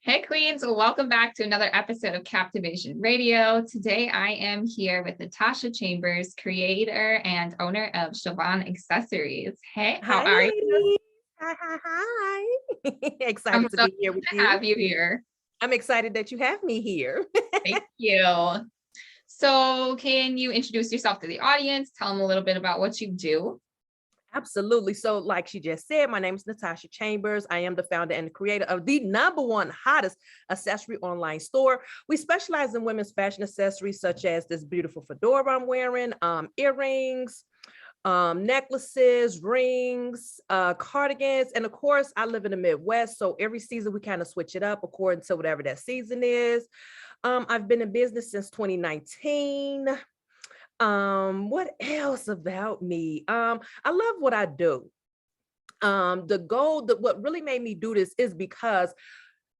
Hey Queens, welcome back to another episode of Captivation Radio. Today I am here with Natasha Chambers, creator and owner of Chovonne Accessories. Hey, how Hi, are you? ladies. Hi. I'm Excited to so be here glad with to you. have you here. I'm excited that you have me here. Thank you. So can you introduce yourself to the audience? Tell them a little bit about what you do. Absolutely. So, like she just said, my name is Natasha Chambers. I am the founder and creator of the #1 hottest accessory online store. We specialize in women's fashion accessories, such as this beautiful fedora I'm wearing, earrings, necklaces, rings, cardigans. And of course, I live in the Midwest. So every season we kind of switch it up according to whatever that season is. I've been in business since 2019. What else about me? I love what I do. The goal that what really made me do this is because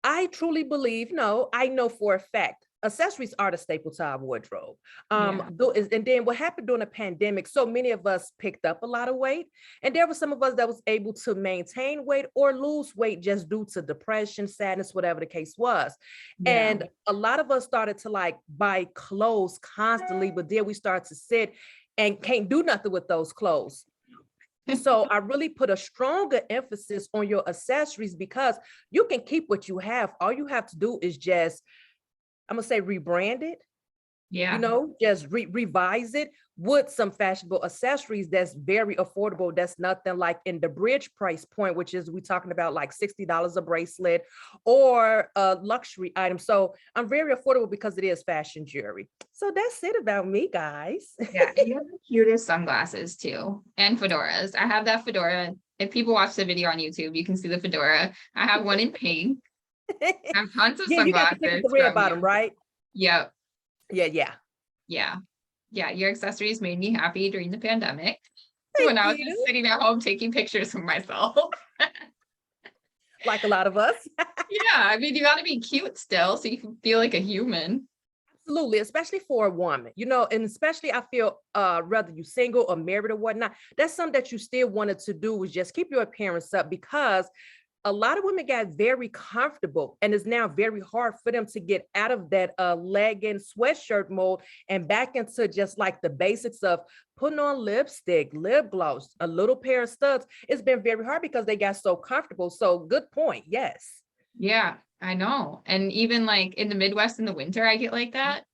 I truly believe, no, I know for a fact, accessories are the staple to our wardrobe. Yeah. And then what happened during the pandemic, so many of us picked up a lot of weight, and there were some of us that was able to maintain weight or lose weight just due to depression, sadness, whatever the case was. Yeah. And a lot of us started to like buy clothes constantly, but then we started to sit and can't do nothing with those clothes. So I really put a stronger emphasis on your accessories because you can keep what you have. All you have to do is just, I'm gonna say, rebrand it, Yeah. just revise it with some fashionable accessories that's very affordable. That's nothing like in the bridge price point, which is we talking about like $60 a bracelet or a luxury item. So I'm very affordable because it is fashion jewelry. So that's it about me, guys. Yeah. You have the cutest sunglasses too. And fedoras. I have that fedora. If people watch the video on YouTube, you can see the fedora. I have one in pink. I have tons of Yeah, you got the pink with sunglasses the red from bottom, you. right? Yep. Yeah. Yeah. Yeah. Your accessories made me happy during the pandemic when Thank I was just you. sitting at home taking pictures of myself. Like a lot of us. Yeah. I mean, you got to be cute still so you can feel like a human. Absolutely, especially for a woman, and especially I feel whether you single or married or whatnot, that's something that you still wanted to do was just keep your appearance up because a lot of women got very comfortable and it's now very hard for them to get out of that legging sweatshirt mode and back into just like the basics of putting on lipstick, lip gloss, a little pair of studs. It's been very hard because they got so comfortable. So good point. Yes. Yeah, I know. And even like in the Midwest in the winter, I get like that.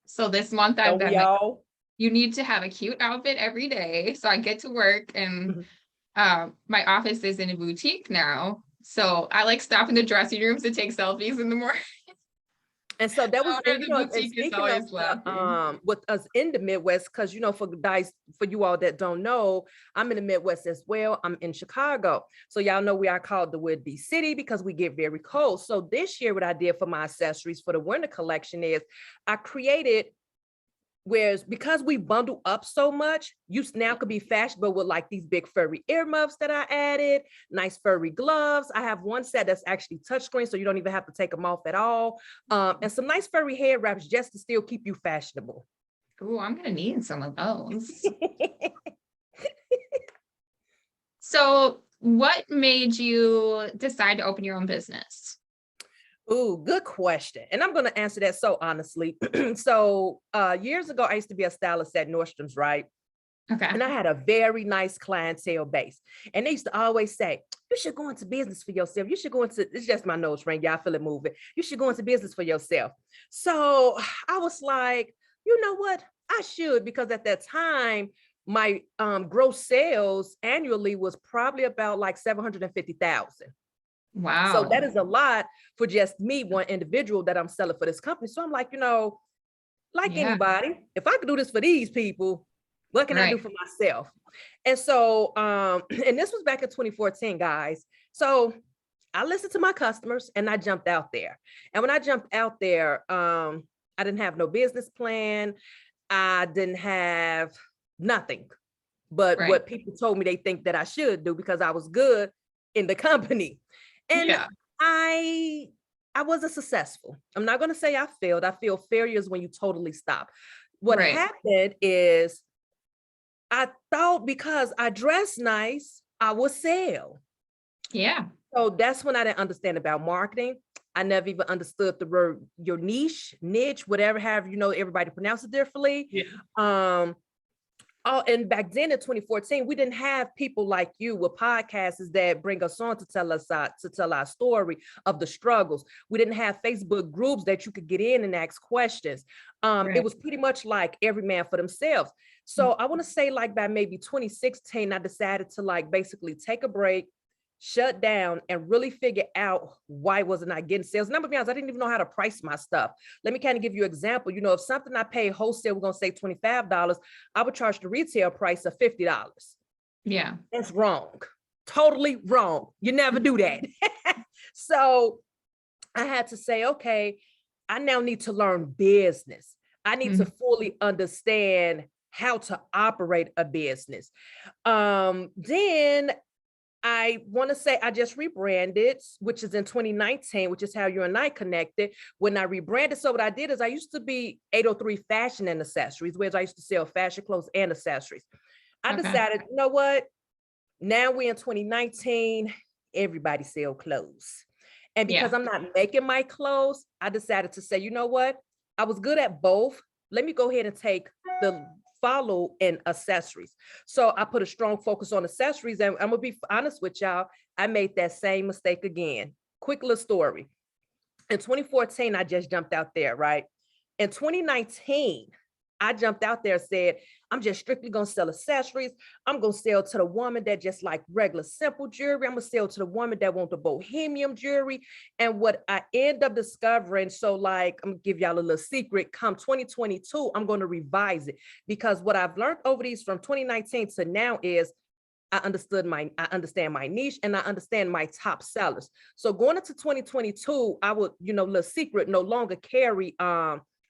So this month I've Don't been we like, all? you need to have a cute outfit every day. So I get to work and my office is in a boutique now. So I like stop in the dressing rooms to take selfies in the morning. And so that The was, owner and of the and boutique is speaking of always laughing. with us in the Midwest, because for guys, for you all that don't know, I'm in the Midwest as well. I'm in Chicago. So y'all know we are called the Would-Be City because we get very cold. So this year, what I did for my accessories for the winter collection is I created. Whereas because we bundle up so much, you now could be fashionable with like these big furry earmuffs that I added, nice furry gloves. I have one set that's actually touchscreen, so you don't even have to take them off at all. And some nice furry hair wraps just to still keep you fashionable. Oh, I'm gonna need some of those. So what made you decide to open your own business? Ooh, good question. And I'm going to answer that so honestly. So years ago, I used to be a stylist at Nordstrom's, right? Okay. And I had a very nice clientele base. And they used to always say, you should go into business for yourself. You should go into, it's just my nose ring. Y'all feel it moving. You should go into business for yourself. So I was like, you know what? I should, because at that time, my gross sales annually was probably about like 750,000. So that Wow. is a lot for just me, one individual that I'm selling for this company. So I'm like, like Yeah. anybody, if I could do this for these people, what can I do Right. for myself? And so, and this was back in 2014, guys. So I listened to my customers and I jumped out there. And when I jumped out there, I didn't have no business plan. I didn't have nothing but Right. what people told me they think that I should do because I was good in the company. And Yeah. I I wasn't successful. I'm not going to say I failed. I feel failure is when you totally stop. What Right. happened is I thought because I dress nice, I would sell. Yeah. So that's when I didn't understand about marketing. I never even understood the word your niche, whatever, however, everybody pronounce it differently. Yeah. Oh, and back then in 2014, we didn't have people like you with podcasts that bring us on to tell our story of the struggles. We didn't have Facebook groups that you could get in and ask questions. It was pretty much like every man for themselves. So I want to say like by maybe 2016, I decided to like basically take a break, shut down, and really figure out why wasn't I getting sales. Number of times I didn't even know how to price my stuff. Let me kind of give you an example. If something I pay wholesale, we're gonna say $25, I would charge the retail price of $50. Yeah. That's wrong. Totally wrong. You never do that. So I had to say, okay, I now need to learn business. I need to fully understand how to operate a business. Then I want to say I just rebranded, which is in 2019, which is how you and I connected. When I rebranded, so what I did is I used to be 803 Fashion and Accessories, where I used to sell fashion clothes and accessories. I decided, you know what? Now we're in 2019, everybody sell clothes. And because I'm not making my clothes, I decided to say, you know what? I was good at both. Let me go ahead and take the follow in accessories. So I put a strong focus on accessories, and I'm gonna be honest with y'all, I made that same mistake again. Quick little story. In 2014, I just jumped out there, right? In 2019, I jumped out there and said, I'm just strictly gonna sell accessories. I'm gonna sell to the woman that just like regular simple jewelry. I'm gonna sell to the woman that want the bohemian jewelry. And what I end up discovering, so like, I'm gonna give y'all a little secret, come 2022, I'm gonna revise it, because what I've learned over these from 2019 to now is I understand my niche, and I understand my top sellers. So going into 2022, I would, little secret, no longer carry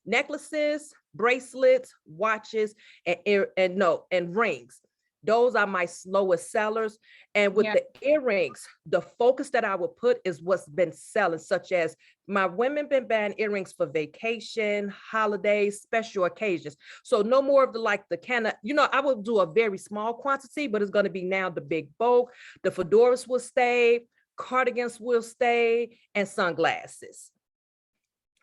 necklaces, bracelets, watches, and rings. Those are my slowest sellers. And with the earrings, the focus that I would put is what's been selling, such as my women been buying earrings for vacation, holidays, special occasions. So no more of the kind of, I will do a very small quantity, but it's going to be now the big bulk. The fedoras will stay, cardigans will stay, and sunglasses.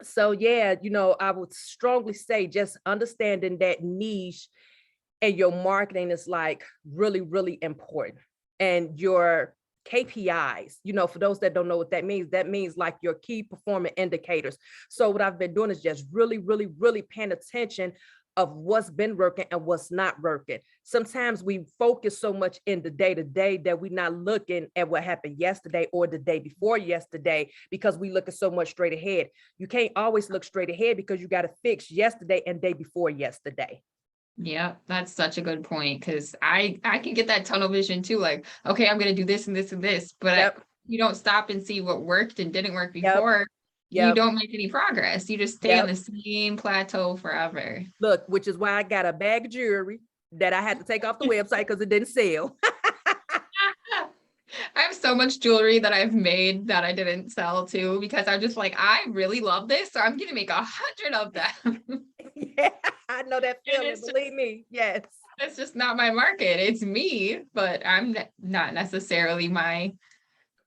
So yeah, I would strongly say just understanding that niche and your marketing is like really, really important. And your KPIs, for those that don't know what that means like your key performance indicators. So what I've been doing is just really, really, really paying attention of what's been working and what's not working. Sometimes we focus so much in the day-to-day that we're not looking at what happened yesterday or the day before yesterday, because we look at so much straight ahead. You can't always look straight ahead because you got to fix yesterday and day before yesterday. Yeah, that's such a good point, because I can get that tunnel vision too, like, okay, I'm going to do this and this and this, but you don't stop and see what worked and didn't work before. You don't make any progress. You just stay on the same plateau forever. Look, which is why I got a bag of jewelry that I had to take off the website because it didn't sell. I have so much jewelry that I've made that I didn't sell too, because I'm just like, I really love this, so I'm going to make 100 of them. Yeah, I know that feeling. Believe me. Yes. It's just not my market. It's me, but I'm not necessarily my.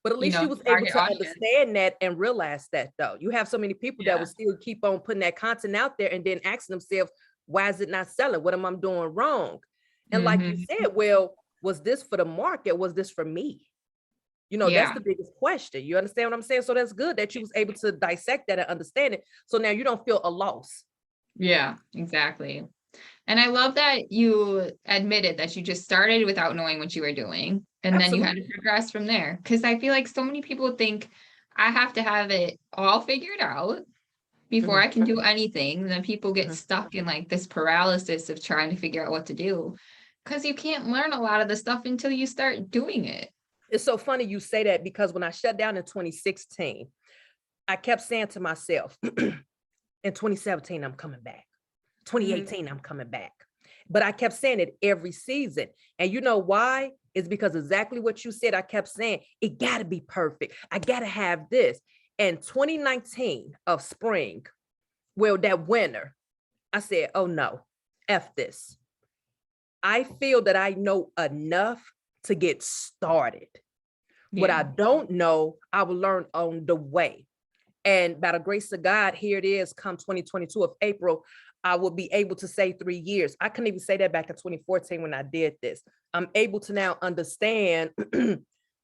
But at least you was able to understand that and realize that, though. You have so many people that will still keep on putting that content out there and then asking themselves, why is it not selling? What am I doing wrong? And like you said, well, was this for the market? Was this for me? That's the biggest question. You understand what I'm saying? So that's good that you was able to dissect that and understand it. So now you don't feel a loss. Yeah, exactly. And I love that you admitted that you just started without knowing what you were doing. And then you had to progress from there. Because I feel like so many people think I have to have it all figured out before I can do anything. And then people get stuck in like this paralysis of trying to figure out what to do. Because you can't learn a lot of the stuff until you start doing it. It's so funny you say that, because when I shut down in 2016, I kept saying to myself, in 2017, I'm coming back. 2018, I'm coming back. But I kept saying it every season. And you know why? It's because exactly what you said. I kept saying, it got to be perfect. I got to have this. And 2019 of spring, well, that winter, I said, oh no, F this. I feel that I know enough to get started. What I don't know, I will learn on the way. And by the grace of God, here it is, come 2022 of April, I will be able to say 3 years. I couldn't even say that back in 2014 when I did this. I'm able to now understand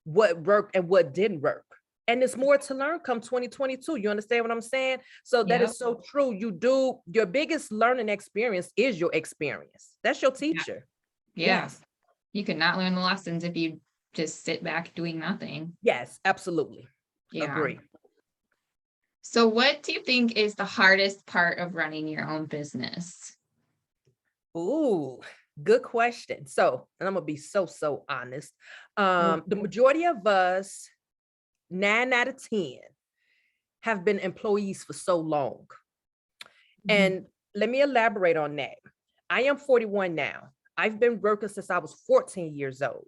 what worked and what didn't work. And there's more to learn come 2022. You understand what I'm saying? So that Yep. is so true. Your biggest learning experience is your experience. That's your teacher. Yeah. Yes. You could not learn the lessons if you just sit back doing nothing. Yes, absolutely. Yeah. Agree. So what do you think is the hardest part of running your own business? Ooh, good question. So, and I'm gonna be so honest. The majority of us, 9 out of 10, have been employees for so long. And let me elaborate on that. I am 41 now. I've been working since I was 14 years old.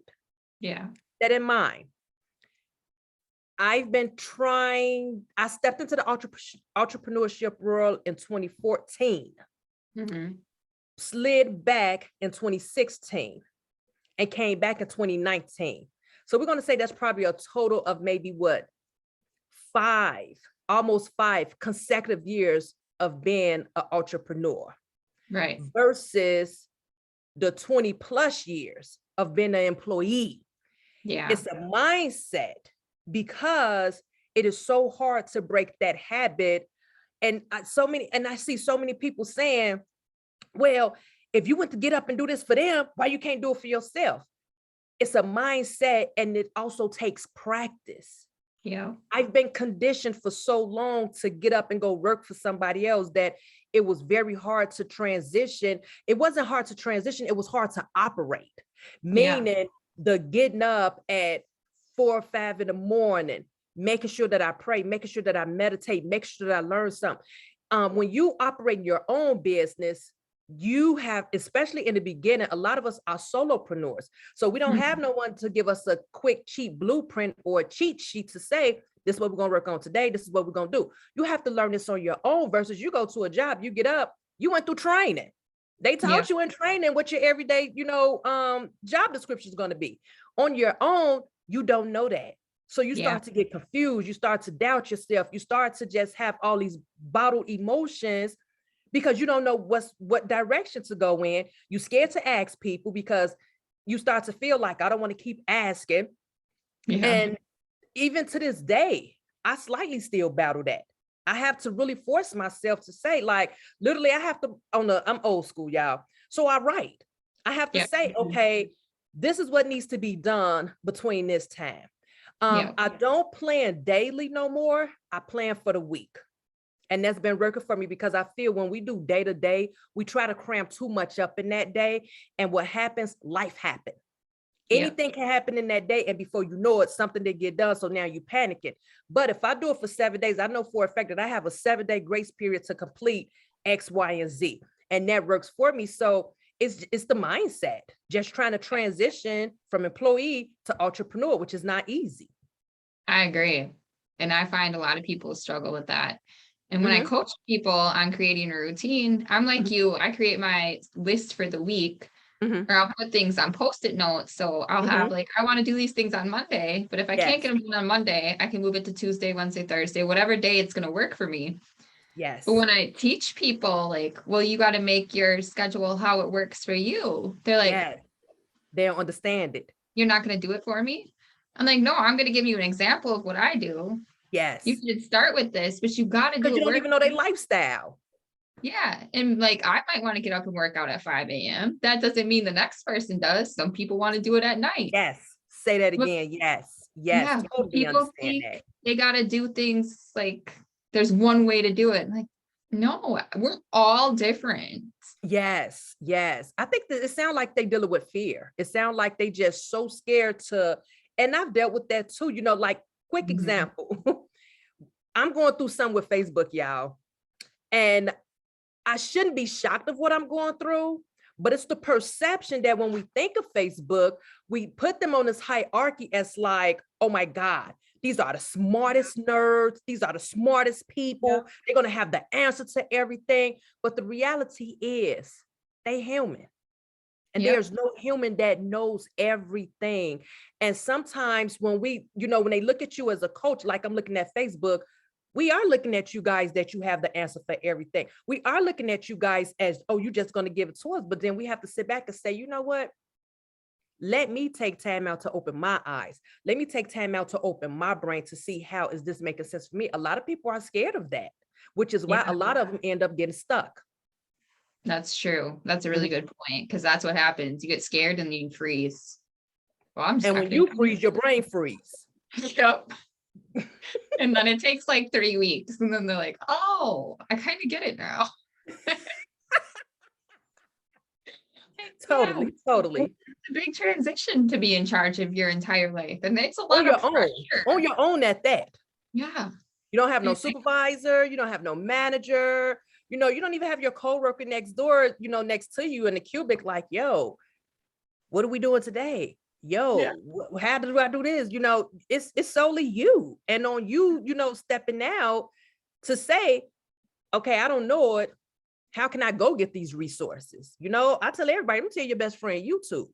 Yeah. That in mind, I've been trying, I stepped into the entrepreneurship world in 2014, slid back in 2016, and came back in 2019. So we're going to say that's probably a total of maybe what, almost 5 consecutive years of being an entrepreneur. Right. Versus the 20 plus years of being an employee. Yeah. It's a mindset, because it is so hard to break that habit. And I see so many people saying, well, if you want to get up and do this for them, why you can't do it for yourself? It's a mindset, and it also takes practice. Yeah. I've been conditioned for so long to get up and go work for somebody else that it was very hard to transition. It wasn't hard to transition, it was hard to operate. Meaning the getting up at 4 or 5 in the morning, making sure that I pray, making sure that I meditate, making sure that I learn something. When you operate your own business, you have, especially in the beginning, a lot of us are solopreneurs. So we don't have no one to give us a quick, cheap blueprint or a cheat sheet to say, this is what we're going to work on today. This is what we're going to do. You have to learn this on your own versus you go to a job, you get up, you went through training. They taught you in training what your everyday, job description is going to be. On your own, you don't know that. So you start to get confused. You start to doubt yourself. You start to just have all these bottled emotions because you don't know what direction to go in. You're scared to ask people because you start to feel like, I don't want to keep asking. Yeah. And even to this day, I slightly still battle that. I have to really force myself to say, like, literally, I have to, I'm old school, y'all. So I write. I have to say, okay, this is what needs to be done between this time. I don't plan daily no more. I plan for the week. And that's been working for me because I feel when we do day to day, we try to cram too much up in that day. And what happens, life happens. Anything can happen in that day. And before you know it, something did get done. So now you panicking. But if I do it for 7 days, I know for a fact that I have a 7-day grace period to complete X, Y, and Z. And that works for me. So it's the mindset, just trying to transition from employee to entrepreneur, which is not easy. I agree. And I find a lot of people struggle with that. And when I coach people on creating a routine, I'm like you, I create my list for the week, or I'll put things on Post-it notes. So I'll have like, I want to do these things on Monday, but if I can't get them done on Monday, I can move it to Tuesday, Wednesday, Thursday, whatever day it's going to work for me. Yes. But when I teach people like, well, you got to make your schedule how it works for you. They're like, they don't understand it. You're not going to do it for me. I'm like, no, I'm going to give you an example of what I do. Yes. You should start with this, but you got to do it. Because you don't even know their lifestyle. Yeah. And like, I might want to get up and work out at 5 a.m. That doesn't mean the next person does. Some people want to do it at night. Yes. Say that again. Yes. Yes. Totally people understand think that. They got to do things like there's one way to do it. Like, no, we're all different. Yes. Yes. I think that it sounds like they dealing with fear. It sounds like they just so scared to, and I've dealt with that too, like quick example. I'm going through something with Facebook, y'all. And I shouldn't be shocked of what I'm going through, but it's the perception that when we think of Facebook, we put them on this hierarchy as like, oh my God, these are the smartest nerds. These are the smartest people. They're going to have the answer to everything. But the reality is they human. And there's no human that knows everything. And sometimes when when they look at you as a coach, like I'm looking at Facebook, We are looking at you guys that you have the answer for everything. We are looking at you guys as, oh, you're just going to give it to us. But then we have to sit back and say, you know what? Let me take time out to open my eyes. Let me take time out to open my brain to see how is this making sense for me. A lot of people are scared of that, which is why Yeah. a lot of them end up getting stuck. That's true. That's a really good point, because that's what happens. You get scared and you freeze. Well, I'm And when you freeze, your brain freeze. Yep. And then it takes like 3 weeks, and then they're like, oh, I kind of get it now. Totally, totally. It's a big transition to be in charge of your entire life, and it's a lot On your of pressure. own, on your own at that. Yeah. You don't have no supervisor, you don't have no manager, you don't even have your coworker next door, next to you in the cubic, like, yo, what are we doing today? Yo, how do I do this? It's solely you, and on you, stepping out to say, okay, I don't know it. How can I go get these resources? I tell everybody, I'm tell your best friend, YouTube.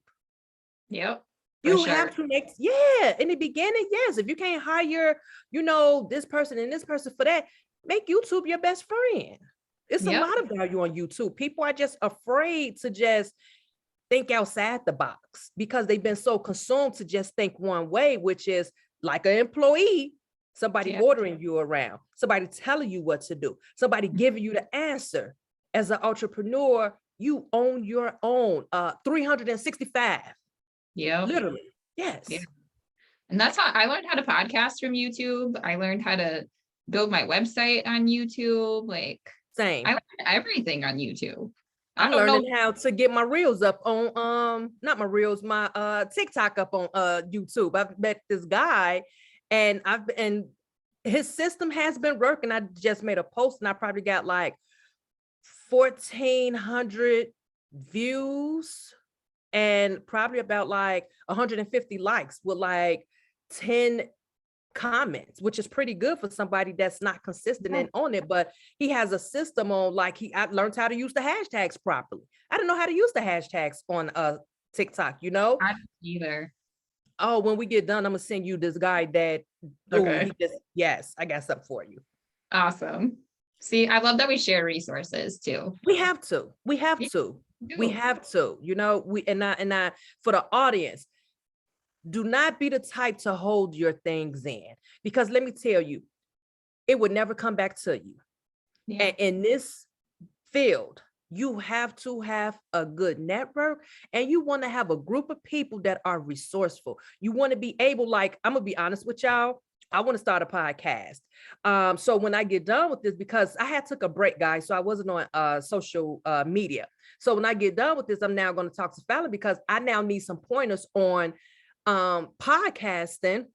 Yep. You have to make, in the beginning, yes. If you can't hire, this person and this person for that, make YouTube your best friend. It's a lot of value on YouTube. People are just afraid to just think outside the box because they've been so consumed to just think one way, which is like an employee, somebody ordering you around, somebody telling you what to do, somebody giving you the answer. As an entrepreneur, you own your own 365. Yeah. Literally. Yes. Yeah. And that's how I learned how to podcast from YouTube. I learned how to build my website on YouTube. Like, same. I learned everything on YouTube. I'm learning how to get my reels up on not my reels, my TikTok up on YouTube. I've met this guy and his system has been working. I just made a post and I probably got like 1,400 views and probably about like 150 likes with like 10 comments, which is pretty good for somebody that's not consistent and on it. But he has a system on, like, I learned how to use the hashtags properly. I didn't know how to use the hashtags on TikTok, I don't either. Oh, when we get done, I'm gonna send you this guy that yes, I got something for you. Awesome. See, I love that we share resources too. We have to. We have to. For the audience, do not be the type to hold your things in, because let me tell you, it would never come back to you. Yeah. And in this field, you have to have a good network, and you want to have a group of people that are resourceful. You want to be able, like, I'm gonna be honest with y'all, I want to start a podcast. So when I get done with this, because I had took a break, guys, so I wasn't on social media. So when I get done with this, I'm now going to talk to Fallon because I now need some pointers on podcasting.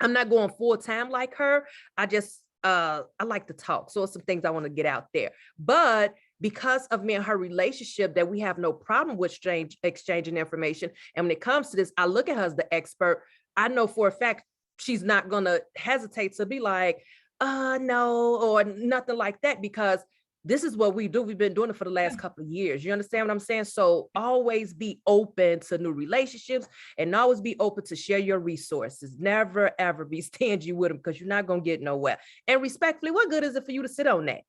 I'm not going full time like her. I like to talk. So it's some things I want to get out there. But because of me and her relationship, that we have no problem with exchanging information. And when it comes to this, I look at her as the expert. I know for a fact she's not going to hesitate to be like, no, or nothing like that, because this is what we do. We've been doing it for the last couple of years. You understand what I'm saying? So always be open to new relationships and always be open to share your resources. Never, ever be stingy with them, because you're not going to get nowhere. And respectfully, what good is it for you to sit on that?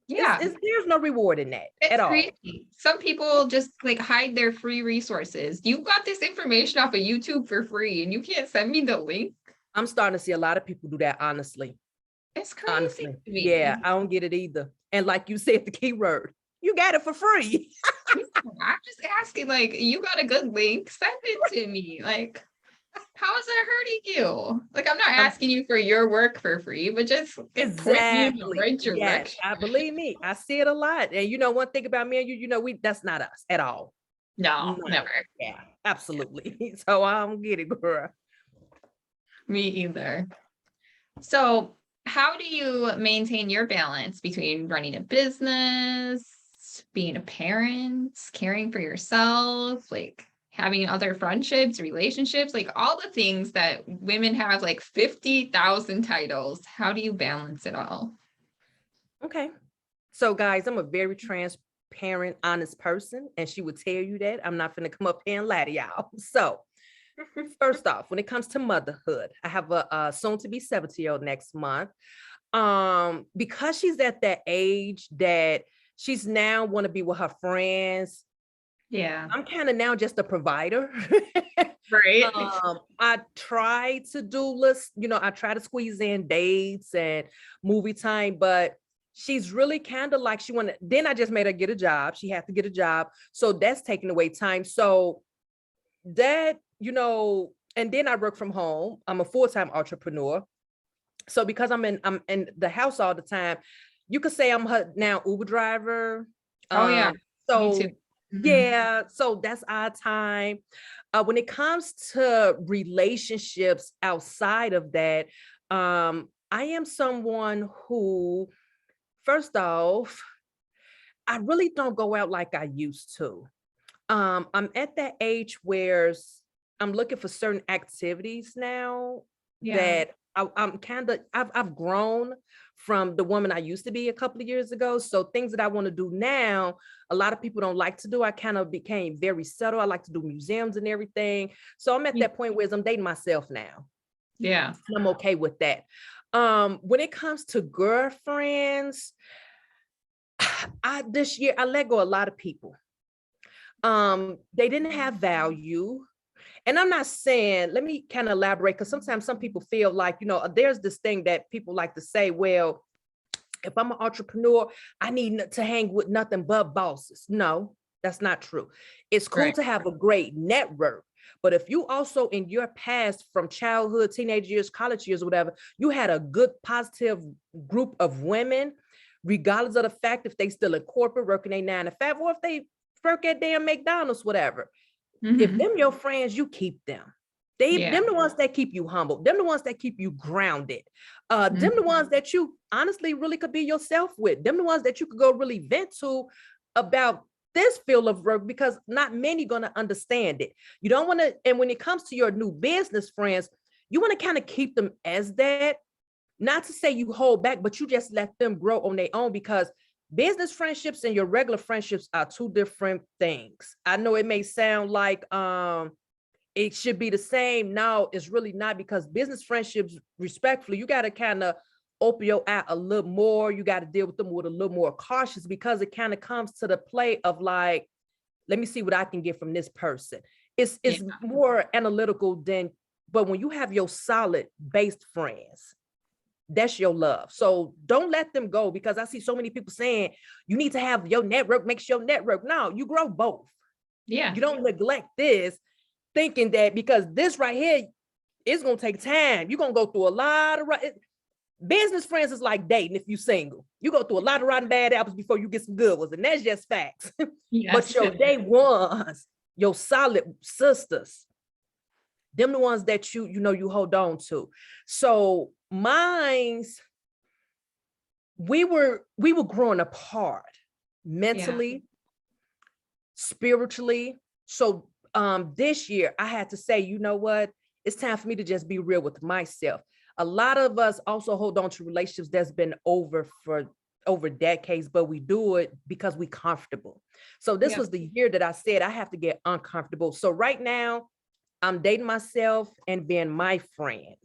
Yeah, there's no reward in that at all. Crazy. Some people just like hide their free resources. You got this information off of YouTube for free and you can't send me the link. I'm starting to see a lot of people do that, honestly. It's crazy. Honestly. Yeah, I don't get it either. And like you said, the key word, you got it for free. I'm just asking, like, you got a good link, send it to me. Like, how is that hurting you? Like, I'm not asking you for your work for free, but just exactly. Right direction. Yes, I believe me. I see it a lot. And one thing about me and you, that's not us at all. No, never. Yeah, absolutely. So I don't get it, girl. Me either. So how do you maintain your balance between running a business, being a parent, caring for yourself, like having other friendships, relationships, like all the things that women have, like 50,000 titles? How do you balance it all? Okay. So guys, I'm a very transparent, honest person, and she would tell you that. I'm not going to come up here and lie to y'all. So first off, when it comes to motherhood, I have a soon to be 70-year-old next month. Because she's at that age that she's now want to be with her friends. Yeah. I'm kind of now just a provider. Right. I try to do lists, I try to squeeze in dates and movie time, but she's really kind of like then I just made her get a job. She had to get a job. So that's taking away time. So that, and then I work from home. I'm a full-time entrepreneur. So because I'm in the house all the time, you could say I'm her now Uber driver. Oh yeah. Me So too. Mhm. yeah, so that's our time. When it comes to relationships outside of that, I am someone who, first off, I really don't go out like I used to. I'm at that age where I'm looking for certain activities now Yeah. that I'm kind of, I've grown from the woman I used to be a couple of years ago. So things that I want to do now, a lot of people don't like to do. I kind of became very subtle. I like to do museums and everything. So I'm at Me- that point where I'm dating myself now. Yeah. And I'm okay with that. When it comes to girlfriends, this year I let go a lot of people. They didn't have value. And I'm not saying, let me kind of elaborate, because sometimes some people feel like, there's this thing that people like to say, well, if I'm an entrepreneur, I need to hang with nothing but bosses. No, that's not true. It's cool Right. to have a great network. But if you also in your past from childhood, teenage years, college years, whatever, you had a good positive group of women, regardless of the fact if they still in corporate working a 9 to 5, or if they work at damn McDonald's, whatever. If Mhm. them your friends, you keep them. Yeah. Them the ones that keep you humble. Them the ones that keep you grounded. Them the Mhm. ones that you honestly really could be yourself with. Them the ones that you could go really vent to about this field of work, because not many gonna understand it. You don't want to, and when it comes to your new business friends, you want to kind of keep them as that. Not to say you hold back, but you just let them grow on their own, because business friendships and your regular friendships are two different things. I know it may sound like it should be the same. No, it's really not, because business friendships, respectfully, you got to kind of open your eye a little more. You got to deal with them with a little more cautious, because it kind of comes to the play of like, let me see what I can get from this person. Yeah. It's more analytical than, but when you have your solid based friends, that's your love. So don't let them go, because I see so many people saying you need to have your network makes your network. No, you grow both. Yeah. You don't neglect this, thinking that because this right here is going to take time. You're going to go through a lot of business friends is like dating. If you single, you go through a lot of rotten bad apples before you get some good ones. And that's just facts. But Yes. your day ones, your solid sisters, them the ones that you hold on to. So mine's, we were growing apart Yeah. mentally, spiritually. So this year I had to say, you know what? It's time for me to just be real with myself. A lot of us also hold on to relationships that's been over for over decades, but we do it because we comfortable. So this Yeah. was the year that I said I have to get uncomfortable. So right now I'm dating myself and being my friend.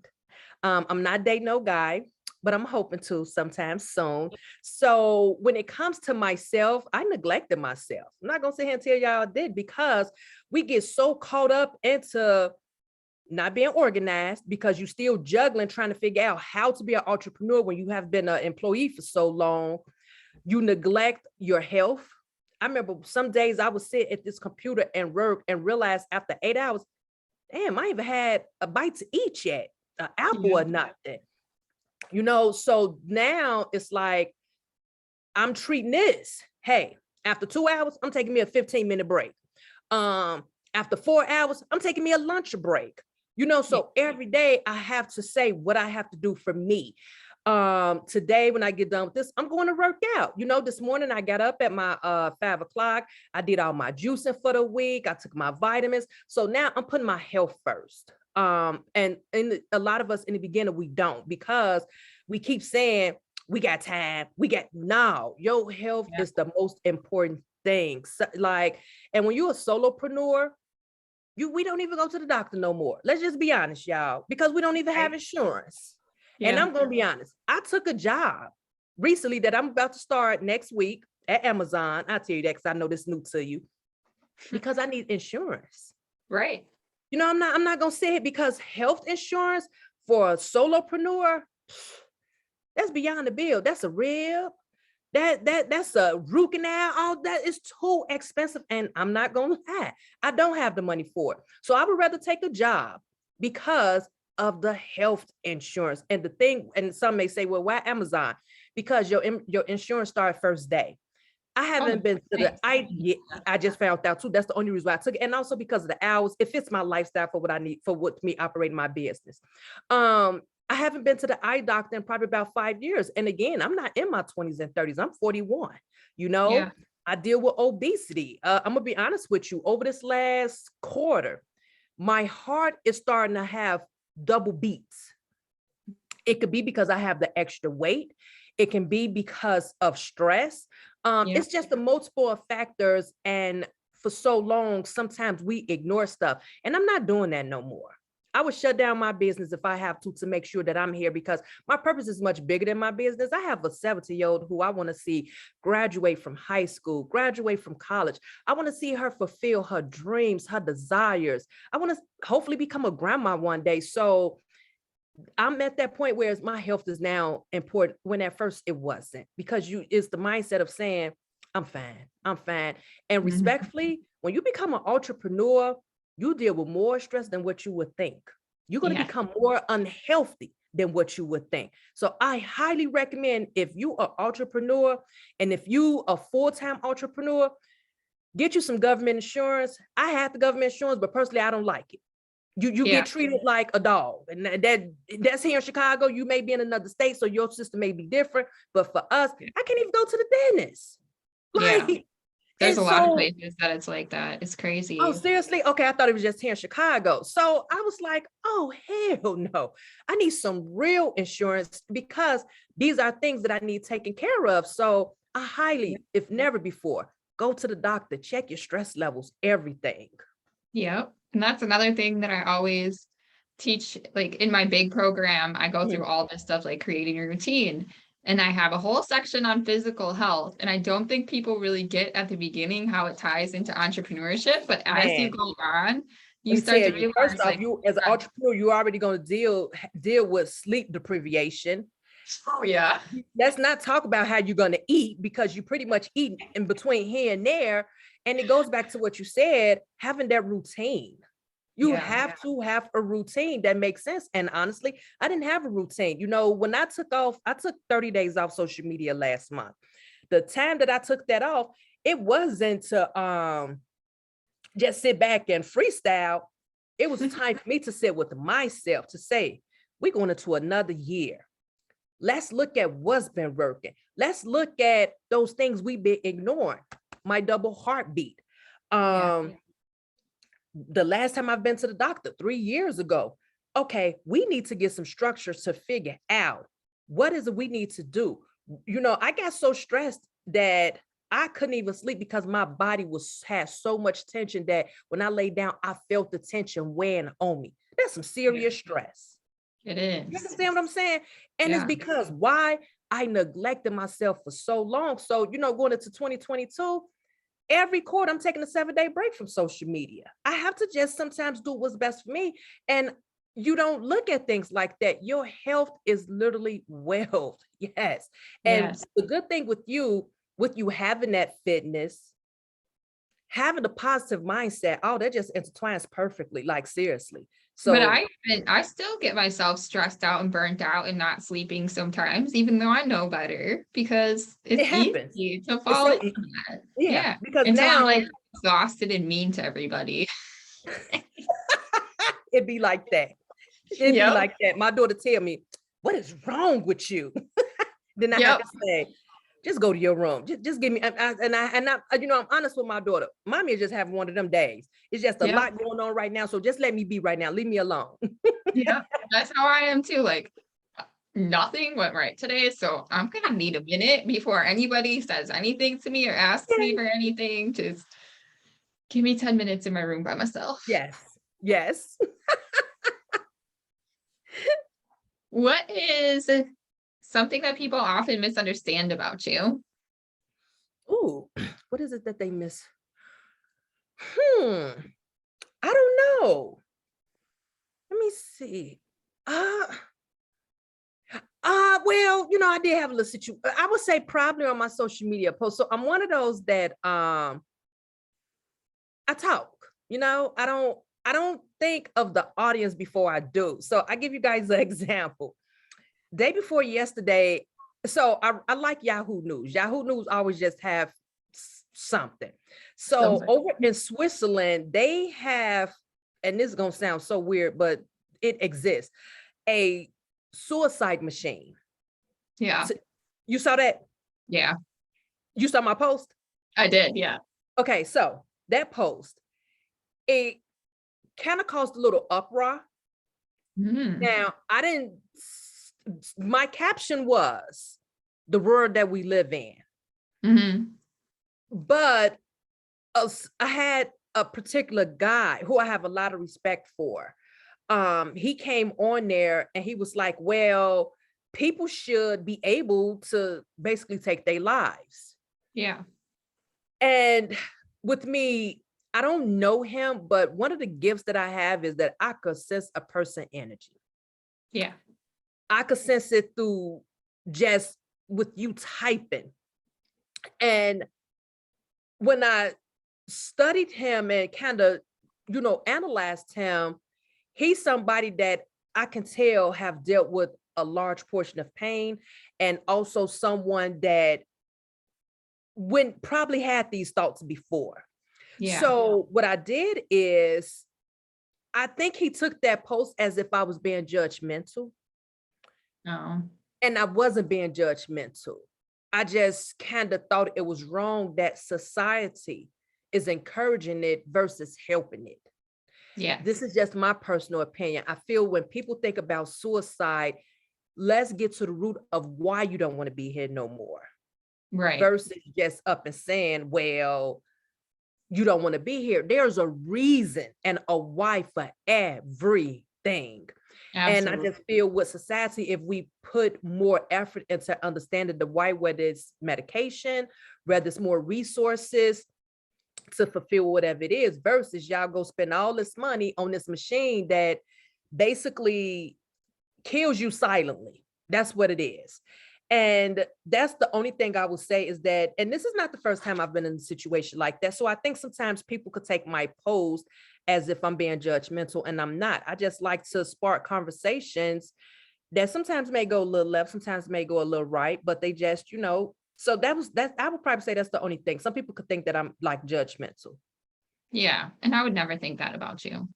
I'm not dating no guy, but I'm hoping to sometime soon. So when it comes to myself, I neglected myself. I'm not gonna sit here and tell y'all I did, because we get so caught up into not being organized, because you're still juggling, trying to figure out how to be an entrepreneur when you have been an employee for so long. You neglect your health. I remember some days I would sit at this computer and work and realize after 8 hours, damn, I even had a bite to eat yet, an apple Yeah. or nothing. So now it's like I'm treating this. Hey, after 2 hours, I'm taking me a 15-minute break. After 4 hours, I'm taking me a lunch break. Yeah. So every day I have to say what I have to do for me. Today, when I get done with this, I'm going to work out. This morning I got up at my 5 o'clock. I did all my juicing for the week. I took my vitamins. So now I'm putting my health first. And a lot of us in the beginning, we don't, because we keep saying we got time. No, your health Yeah. is the most important thing. So, and when you're a solopreneur, we don't even go to the doctor no more. Let's just be honest, y'all, because we don't even have Right. insurance. And Yeah. I'm going to be honest, I took a job recently that I'm about to start next week at Amazon. I'll tell you that because I know this is new to you, because I need insurance. Right. You know, I'm not gonna say it, because health insurance for a solopreneur, that's beyond the bill. That's a rib. That's a root canal. All that is too expensive. And I'm not gonna lie, I don't have the money for it. So I would rather take a job because of the health insurance. And the thing, and some may say, well, why Amazon? Because your insurance started first day. I Oh, haven't been to the nice. I just found out too. That's the only reason why I took it. And also because of the hours, it fits my lifestyle for what I need, for what me operating my business. I haven't been to the eye doctor in probably about 5 years. And again, I'm not in my 20s and 30s. I'm 41. You Yeah. know, I deal with obesity. I'm gonna be honest with you. Over this last quarter, my heart is starting to have double beats. It could be because I have the extra weight. It can be because of stress. Yeah. It's just the multiple of factors. And for so long, sometimes we ignore stuff. And I'm not doing that no more. I would shut down my business if I have to make sure that I'm here, because my purpose is much bigger than my business. I have a 70-year-old who I want to see graduate from high school, graduate from college. I want to see her fulfill her dreams, her desires. I want to hopefully become a grandma one day. So I'm at that point where my health is now important, when at first it wasn't, because it's the mindset of saying, I'm fine, I'm fine. And Mhm. respectfully, when you become an entrepreneur, you deal with more stress than what you would think. You're going to Yeah. become more unhealthy than what you would think. So I highly recommend, if you are entrepreneur and if you a full-time entrepreneur, get you some government insurance. I have the government insurance, but personally, I don't like it. You Yeah. get treated like a dog, and that's here in Chicago. You may be in another state, so your system may be different. But for us, Yeah. I can't even go to the dentist. Yeah. Like, There's and a lot of so, places that it's like that. It's oh, crazy. seriously? Okay, I thought it was just here in Chicago. So I was like, oh, hell no. I need some real insurance, because these are things that I need taken care of. So I highly, if never before, go to the doctor, check your stress levels, everything. Yep. And that's another thing that I always teach, like in my big program, I go through Mhm. all this stuff like creating a routine. And I have a whole section on physical health. And I don't think people really get at the beginning how it ties into entrepreneurship. But as you Man, go on, let you me start tell to you, first realize off, like, you as an entrepreneur, you're already going to deal with sleep deprivation. oh yeah. Let's not talk about how you're going to eat, because you pretty much eat in between here and there. And it goes back to what you said, having that routine. You Yeah. have to have a routine that makes sense. And honestly, I didn't have a routine. You know, when I took 30 days off social media last month. The time that I took that off, it wasn't to just sit back and freestyle. It was time for me to sit with myself to say, we're going into another year. Let's look at what's been working. Let's look at those things we've been ignoring. My double heartbeat. Yeah. The last time I've been to the doctor, 3 years ago. Okay, we need to get some structure to figure out what is it we need to do. You know, I got so stressed that I couldn't even sleep, because my body had so much tension that when I lay down, I felt the tension weighing on me. That's some Yeah. serious stress. It You is. understand what I'm saying? And it's Yeah. because why I neglected myself for so long. So, going into 2022, every quarter, I'm taking a 7-day break from social media. I have to just sometimes do what's best for me. And you don't look at things like that. Your health is literally wealth. Yes. And Yes. the good thing with you having that fitness, having a positive mindset, oh, that just intertwines perfectly. Like, seriously. But So I still get myself stressed out and burnt out and not sleeping sometimes, even though I know better, because it it's happens. easy to It's fall so into that. yeah, Yeah. because Until I'm now like exhausted and mean to everybody. it'd be like that. It'd be Yep. like that. My daughter tell me, what is wrong with you? Then I have Yep. to say, just go to your room. Just give me, I'm honest with my daughter. Mommy is just having one of them days. It's just a Yep. lot going on right now. So just let me be right now. Leave me alone. Yep. That's how I am too. Like nothing went right today. So I'm gonna need a minute before anybody says anything to me or asks me for anything. Just give me 10 minutes in my room by myself. Yes. Yes. What is something that people often misunderstand about you? Ooh, what is it that they miss? Hmm, I don't know. Let me see. Uh, well, I did have a little situation. I would say probably on my social media post. So I'm one of those that I talk, I don't think of the audience before I do. So I give you guys an example. Day before yesterday, so I like Yahoo News. Yahoo News always just have something. So Something. over in Switzerland, they have, and this is gonna sound so weird, but it exists, a suicide machine. Yeah. So, you saw that? Yeah. You saw my post? I did. Yeah. Okay, so that post, it kind of caused a little uproar. Mm. Now, my caption was the world that we live in, Hmm. but I had a particular guy who I have a lot of respect for. He came on there and he was like, well, people should be able to basically take their lives. Yeah. And with me, I don't know him, but one of the gifts that I have is that I could sense a person energy. Yeah. I could sense it through just with you typing. And when I studied him and kind of, analyzed him, he's somebody that I can tell have dealt with a large portion of pain, and also someone that wouldn't probably had these thoughts before. Yeah. So what I did is I think he took that post as if I was being judgmental, No. and I wasn't being judgmental. I just kind of thought it was wrong that society is encouraging it versus helping it. This Yes. is just my personal opinion. I feel when people think about suicide, let's get to the root of why you don't want to be here no more Right. versus just up and saying, well, you don't want to be here. There's a reason and a why for everything. And I Absolutely. just feel with society, if we put more effort into understanding the why, whether it's medication, whether it's more resources to fulfill whatever it is, versus y'all go spend all this money on this machine that basically kills you silently. That's what it is. And that's the only thing I would say is that, and this is not the first time I've been in a situation like that. So I think sometimes people could take my post as if I'm being judgmental, and I'm not. I just like to spark conversations that sometimes may go a little left, sometimes may go a little right, but they just, so that I would probably say that's the only thing. Some people could think that I'm like judgmental. Yeah. And I would never think that about you.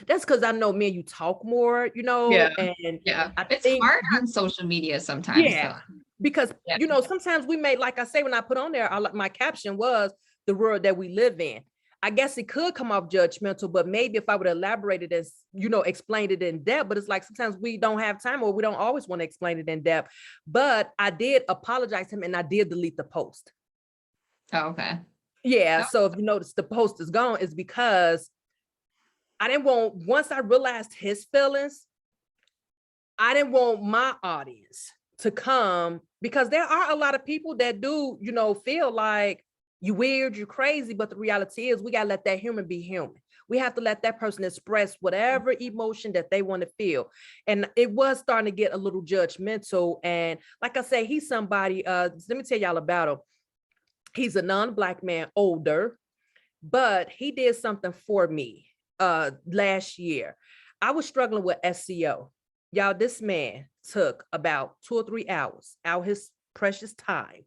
That's because I know me and you talk more, Yeah. and Yeah. I It's think hard you, on social media sometimes, though. yeah, because Yeah. sometimes we may, like I say, when I put on there, my caption was the world that we live in. I guess it could come off judgmental, but maybe if I would elaborate it as, explained it in depth, but it's like sometimes we don't have time or we don't always want to explain it in depth. But I did apologize to him and I did delete the post. Oh, okay. Yeah. Oh, So if you notice the post is gone, it's because I didn't want, once I realized his feelings, I didn't want my audience to come, because there are a lot of people that do, feel like you weird, you crazy. But the reality is we gotta let that human be human. We have to let that person express whatever emotion that they want to feel. And it was starting to get a little judgmental. And like I say, he's somebody, let me tell y'all about him. He's a non-Black man, older, but he did something for me last year. I was struggling with SEO. Y'all, this man took about 2 or 3 hours out his precious time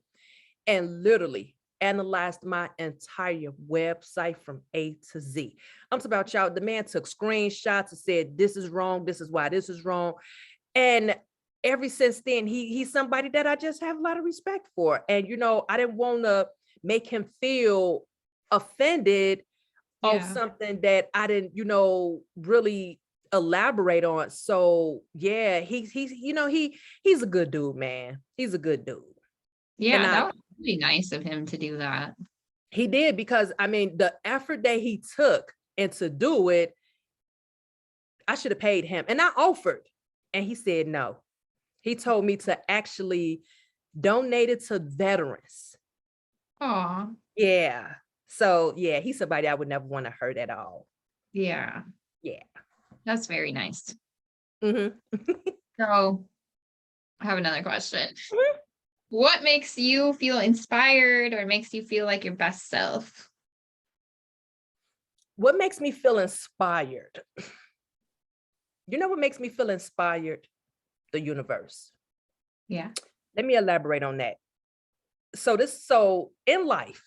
and literally analyzed my entire website from A to Z. I'm talking about, y'all, the man took screenshots and said, this is wrong, this is why this is wrong. And ever since then, he's somebody that I just have a lot of respect for. And I didn't want to make him feel offended of yeah. something that I didn't, really elaborate on. So yeah, he's a good dude, man. He's a good dude. And Yeah. That was really nice of him to do that. he did, because I mean the effort that he took and to do it, I should have paid him. And I offered and he said no. He told me to actually donate it to veterans. Aw, Yeah. So yeah, he's somebody I would never want to hurt at all. yeah, Yeah. that's very nice. Mhm. So I have another question. What makes you feel inspired or makes you feel like your best self? What makes me feel inspired? You know what makes me feel inspired? The universe. Yeah. Let me elaborate on that. So in life,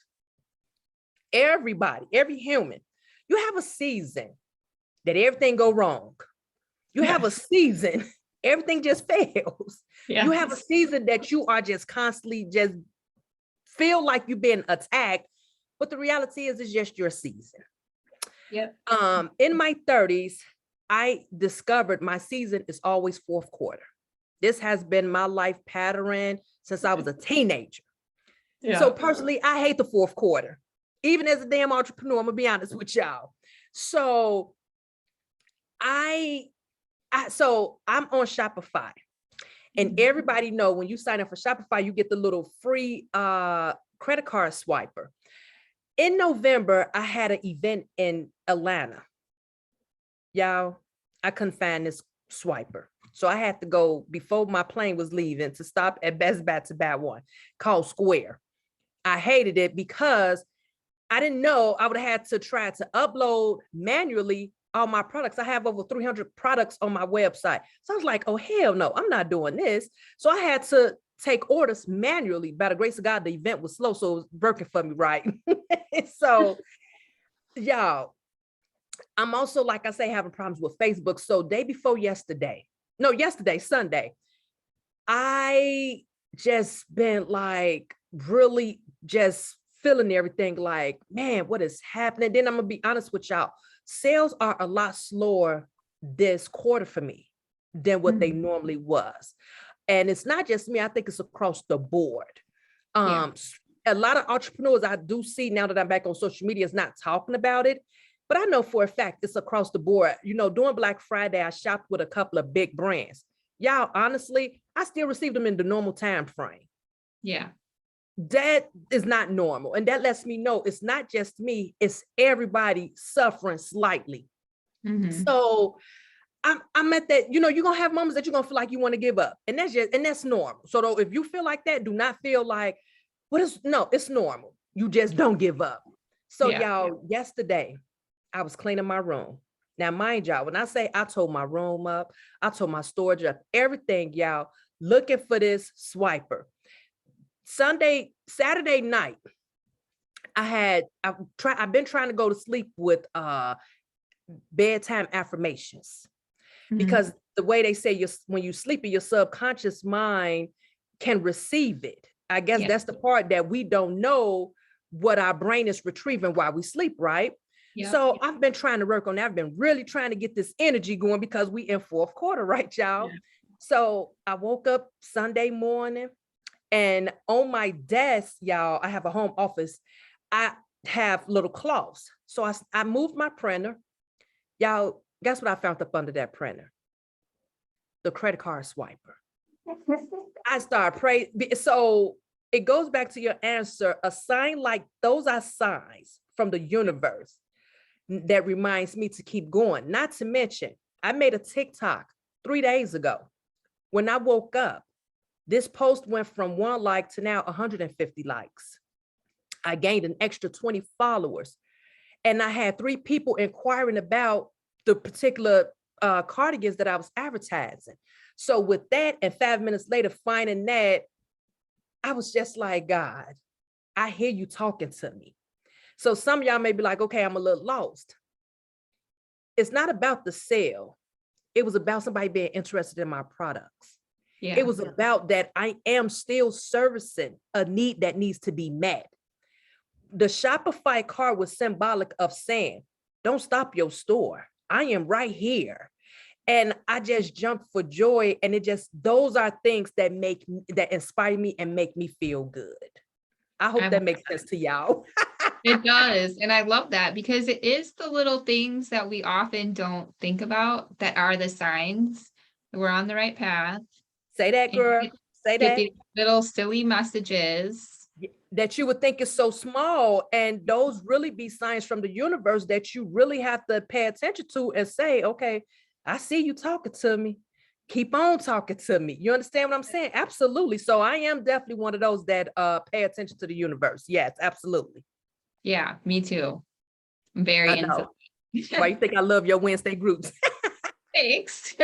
everybody, every human, you have a season that everything go wrong. You have a Yes. season, everything just fails. You have a Yes. season that you are just constantly just feel like you've been attacked, but the reality is it's just your season. Yep. In my 30s, I discovered my season is always fourth quarter. This has been my life pattern since I was a teenager. So Yeah. personally, I hate the fourth quarter. Even as a damn entrepreneur, I'm gonna be honest with y'all. So I, so I'm on Shopify. And everybody know when you sign up for Shopify, you get the little free credit card swiper. In November, I had an event in Atlanta. Y'all, I couldn't find this swiper. So I had to go before my plane was leaving to stop at Best Buy to buy one called Square. I hated it because I didn't know I would have had to try to upload manually all my products. I have over 300 products on my website. So I was like, oh, hell no, I'm not doing this. So I had to take orders manually. By the grace of God, the event was slow, so it was working for me, right? So, y'all, I'm also, like I say, having problems with Facebook. So day before yesterday, Sunday, I just been like really just feeling everything like, man, what is happening? Then I'm gonna be honest with y'all. Sales are a lot slower this quarter for me than what they normally was. And it's not just me, I think it's across the board. Yeah. A lot of entrepreneurs I do see now that I'm back on social media is not talking about it, but I know for a fact it's across the board. You know, during Black Friday, I shopped with a couple of big brands. Y'all, honestly, I still receive them in the normal time frame. Yeah. That is not normal. And that lets me know it's not just me, it's everybody suffering slightly. Mm-hmm. So I'm at that, you know, you're gonna have moments that you're gonna feel like you want to give up. And that's normal. So though, if you feel like that, do not feel like it's normal. You just don't give up. So Yeah. y'all, yesterday I was cleaning my room. Now, mind y'all, when I say I told my room up, I told my storage up, everything, y'all, looking for this swiper. Saturday night, I've been trying to go to sleep with bedtime affirmations Mm-hmm. because the way they say when you sleep, your subconscious mind can receive it. I guess Yeah. that's the part that we don't know what our brain is retrieving while we sleep, right? Yep. So I've been trying to work on that. I've been really trying to get this energy going because we in fourth quarter, right, y'all? Yeah. So I woke up Sunday morning and on my desk, y'all, I have a home office. I have little cloths. So I moved my printer. Y'all, guess what I found up under that printer? The credit card swiper. I started praying. So it goes back to your answer. A sign like those are signs from the universe that reminds me to keep going. Not to mention, I made a TikTok 3 days ago. When I woke up, this post went from 1 like to now 150 likes. I gained an extra 20 followers. And I had 3 people inquiring about the particular cardigans that I was advertising. So with that, and 5 minutes later, finding that, I was just like, God, I hear you talking to me. So some of y'all may be like, okay, I'm a little lost. It's not about the sale. It was about somebody being interested in my products. Yeah. It was about that I am still servicing a need that needs to be met. The Shopify card was symbolic of saying, don't stop your store. I am right here. And I just jumped for joy. And those are things that inspire me and make me feel good. I I hope that love makes that. sense to y'all. It does. And I love that because it is the little things that we often don't think about that are the signs that we're on the right path. Say that, And girl. Say give that. these little silly messages. That you would think is so small, and those really be signs from the universe that you really have to pay attention to and say, okay, I see you talking to me. Keep on talking to me. You understand what I'm saying? Absolutely. So I am definitely one of those that pay attention to the universe. Yes, absolutely. Yeah, me too. I'm very I into know. Why you think I love your Wednesday groups? thanks.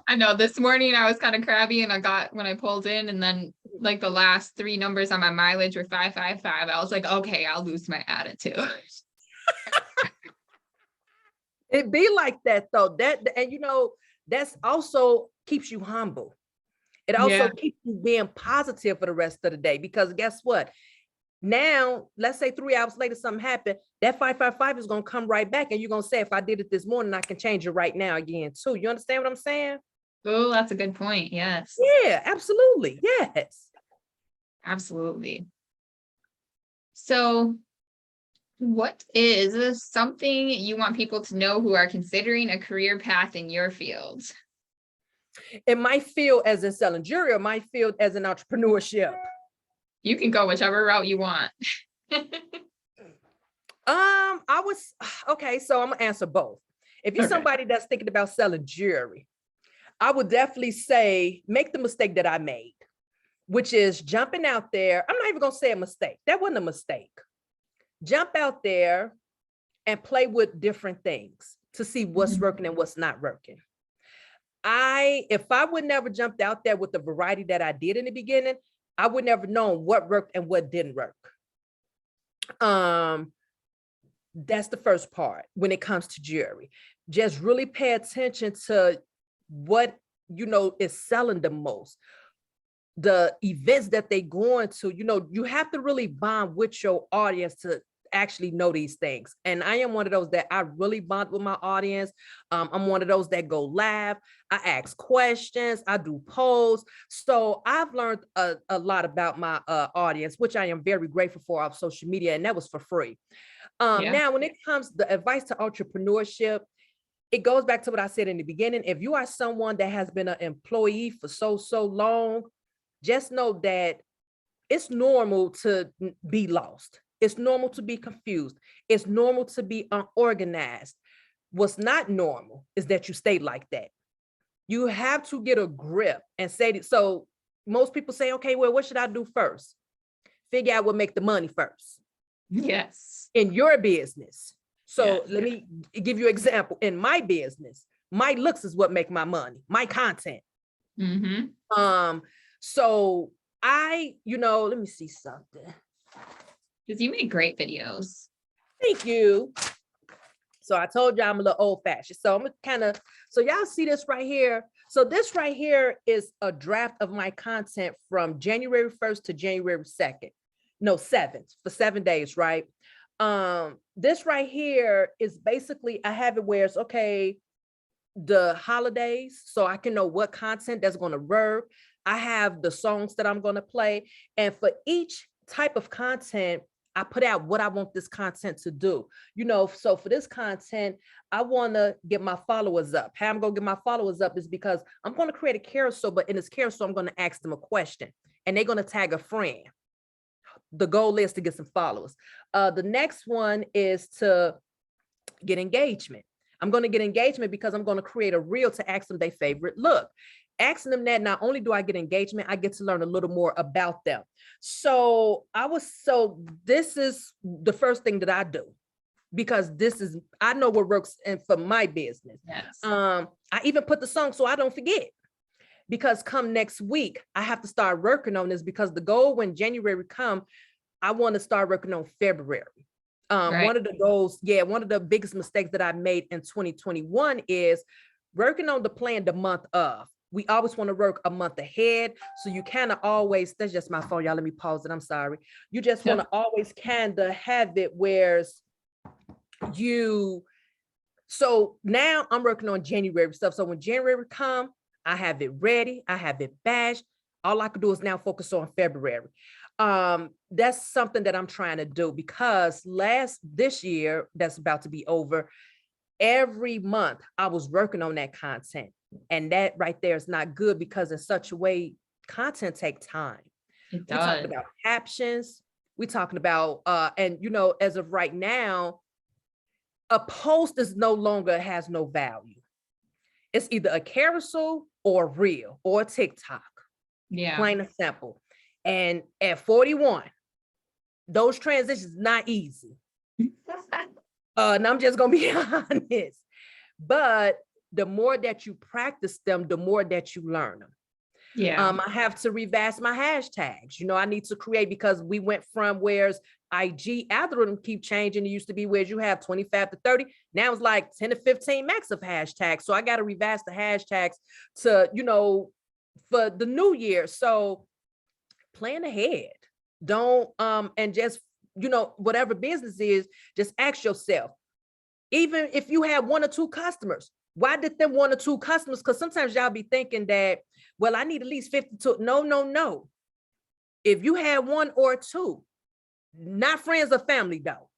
I know this morning I was kind of crabby and I got when I pulled in and then like the last three numbers on my mileage were 555. I was like, okay, I'll lose my attitude. It be like that though. That, and you know, that's also keeps you humble. It also Yeah. keeps you being positive for the rest of the day, because guess what? Now, let's say 3 hours later, something happened, that 555 is going to come right back. And you're going to say, if I did it this morning, I can change it right now again, too. You understand what I'm saying? Oh, that's a good point. Yes, Yeah, absolutely. Yes. absolutely. So, what is something you want people to know who are considering a career path in your field? In my field as in selling jewelry, or my field as in entrepreneurship? You can go whichever route you want. I was, okay, so I'm gonna answer both. If you're Okay. somebody that's thinking about selling jewelry, I would definitely say make the mistake that I made, which is jumping out there. I'm not even gonna say a mistake. That wasn't a mistake. Jump out there and play with different things to see what's Mhm. working and what's not working. If I would never jumped out there with the variety that I did in the beginning, I would never known what worked and what didn't work. That's the first part when it comes to jewelry. Just really pay attention to what is selling the most, the events that they going to. You have to really bond with your audience to actually know these things. And I am one of those that I really bond with my audience. I'm one of those that go live. I ask questions. I do polls. So I've learned a lot about my audience, which I am very grateful for off social media, and that was for free. Yeah. Now, when it comes to the advice to entrepreneurship, it goes back to what I said in the beginning. If you are someone that has been an employee for so long, just know that it's normal to be lost. It's normal to be confused. It's normal to be unorganized. What's not normal is that you stay like that. You have to get a grip and say that. So most people say, okay, well, what should I do first? Figure out what make the money first Yes. in your business. So Yes. let me give you an example. In my business, my looks is what make my money, my content. Mm-hmm. So let me see something. Because you make great videos. Thank you. So I told y'all I'm a little old fashioned. So I'm gonna so y'all see this right here. So this right here is a draft of my content from January 1st to January 2nd. No, 7th, for 7 days, right? This right here is basically, I have it where it's okay, the holidays, so I can know what content that's going to work. I have the songs that I'm going to play. And for each type of content, I put out what I want this content to do. So for this content, I want to get my followers up. How I'm going to get my followers up is because I'm going to create a carousel, but in this carousel, I'm going to ask them a question and they're going to tag a friend. The goal is to get some followers. The next one is to get engagement. I'm going to get engagement because I'm going to create a reel to ask them their favorite look. Asking them that, not only do I get engagement, I get to learn a little more about them. So this is the first thing that I do, because I know what works for my business. Yes. I even put the song so I don't forget, because come next week, I have to start working on this, because the goal when January come, I want to start working on February. Right. One of the goals, one of the biggest mistakes that I made in 2021 is working on the plan the month of. We always want to work a month ahead. So you kind of always, that's just my phone, y'all, let me pause it, I'm sorry. You just want to always kind of have it where so now I'm working on January stuff. So when January come, I have it ready, I have it bashed. All I could do is now focus on February. That's something that I'm trying to do, because this year that's about to be over, every month I was working on that content. And that right there is not good, because in such a way, content takes time. It We're talking does. about captions. We're talking about, and as of right now, a post is no longer has no value. It's either a carousel or a reel or a TikTok, Yeah. plain and simple. And at 41, those transitions not easy. And I'm just gonna be honest. But the more that you practice them, the more that you learn them. Yeah. I have to revast my hashtags. I need to create, because we went from where's IG algorithm keep changing. It used to be where you have 25 to 30. Now it's like 10 to 15 max of hashtags. So I got to revast the hashtags to, for the new year. So plan ahead. Don't, and just, whatever business is, just ask yourself, even if you have one or two customers, why did them one or two customers? Because sometimes y'all be thinking that, well, I need at least 52. No. If you have one or two, not friends or family though.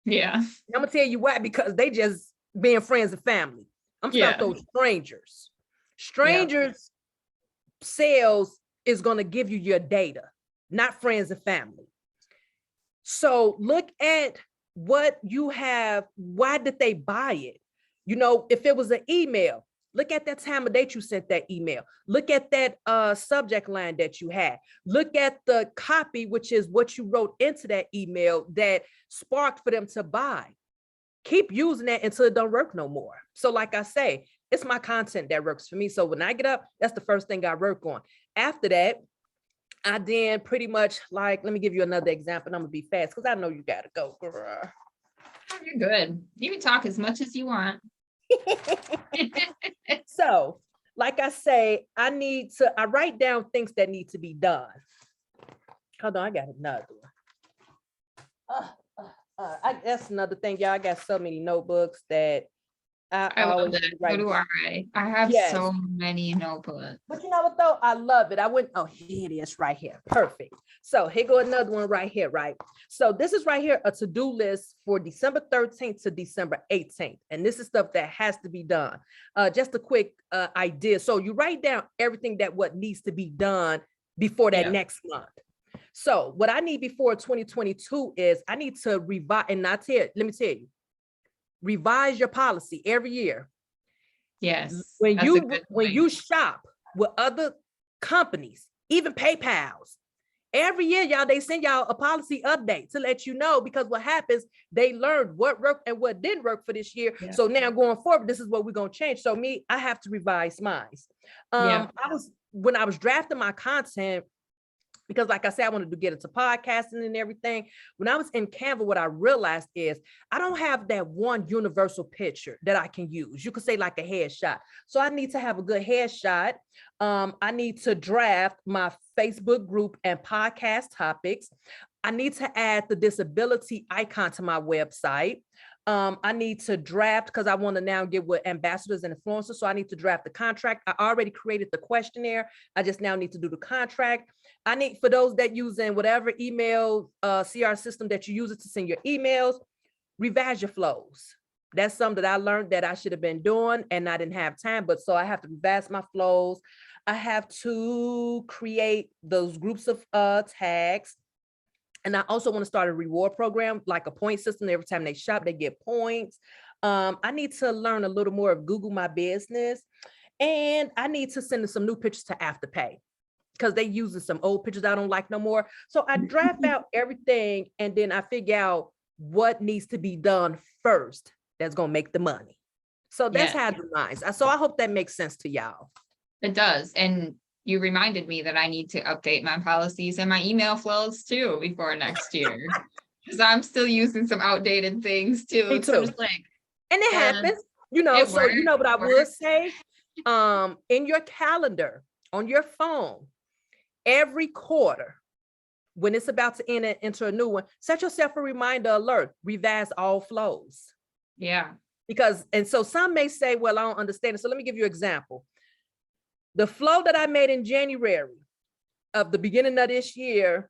Yeah. I'm gonna tell you why, because they just being friends and family. I'm talking about those strangers. Strangers sales is gonna give you your data, not friends and family. So look at what you have. Why did they buy it? If it was an email, look at that time of date you sent that email. Look at that subject line that you had. Look at the copy, which is what you wrote into that email that sparked for them to buy. Keep using that until it don't work no more. So like I say, it's my content that works for me. So when I get up, that's the first thing I work on. After that, I then pretty much, like, let me give you another example. And I'm gonna be fast because I know you gotta go, girl. You're good. You can talk as much as you want. So, like I say, I write down things that need to be done. Hold on, I got another one. That's another thing, y'all. I got so many notebooks that I love that. So do I. I have so many notebooks. But you know what though? I love it. Here it is right here. Perfect. So here go another one right here, right? So this is right here, a to-do list for December 13th to December 18th. And this is stuff that has to be done. Just a quick idea. So you write down everything what needs to be done before that next month. So what I need before 2022 is I need to revise, and let me tell you, revise your policy every year. Yes. When you shop with other companies, even PayPal's, every year, y'all, they send y'all a policy update to let you know, because what happens, they learned what worked and what didn't work for this year. So now going forward, this is what we're going to change. So I have to revise mine. When I was drafting my content, because like I said, I wanted to get into podcasting and everything. When I was in Canva, what I realized is I don't have that one universal picture that I can use. You could say like a headshot. So I need to have a good headshot. I need to draft my Facebook group and podcast topics. I need to add the disability icon to my website. I need to draft, because I want to now get with ambassadors and influencers. So I need to draft the contract. I already created the questionnaire. I just now need to do the contract. I need, for those that using whatever email CR system that you use it to send your emails, revise your flows. That's something that I learned that I should have been doing and I didn't have time. But so I have to revise my flows. I have to create those groups of tags. And I also want to start a reward program, like a point system. Every time they shop, they get points. I need to learn a little more of Google My Business. And I need to send some new pictures to Afterpay, because they using some old pictures I don't like no more. So I draft out everything, and then I figure out what needs to be done first that's going to make the money. So that's how I do mine. So I hope that makes sense to y'all. It does. And you reminded me that I need to update my policies and my email flows too before next year, because I'm still using some outdated things too. Me too. So just like, and it happens, so you know what I would say, in your calendar, on your phone, every quarter, when it's about to enter a new one, set yourself a reminder alert, revise all flows. Yeah. Because, and so some may say, well, I don't understand it. So let me give you an example. The flow that I made in January of the beginning of this year,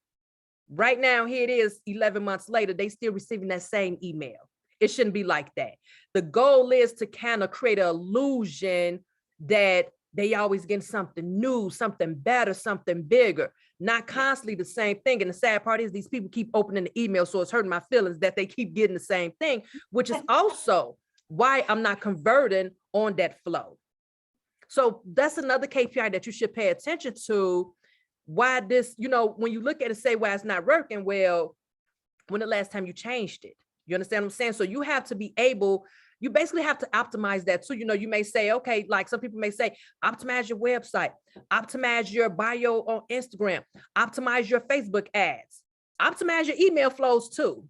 right now, here it is 11 months later, they still receiving that same email. It shouldn't be like that. The goal is to kind of create an illusion that they always getting something new, something better, something bigger, not constantly the same thing. And the sad part is these people keep opening the email. So it's hurting my feelings that they keep getting the same thing, which is also why I'm not converting on that flow. So that's another KPI that you should pay attention to. Why this, when you look at it, say why it's not working, well, when the last time you changed it? You understand what I'm saying? So you have to be able, you basically have to optimize that too. You may say, okay, like some people may say, optimize your website, optimize your bio on Instagram, optimize your Facebook ads, optimize your email flows too.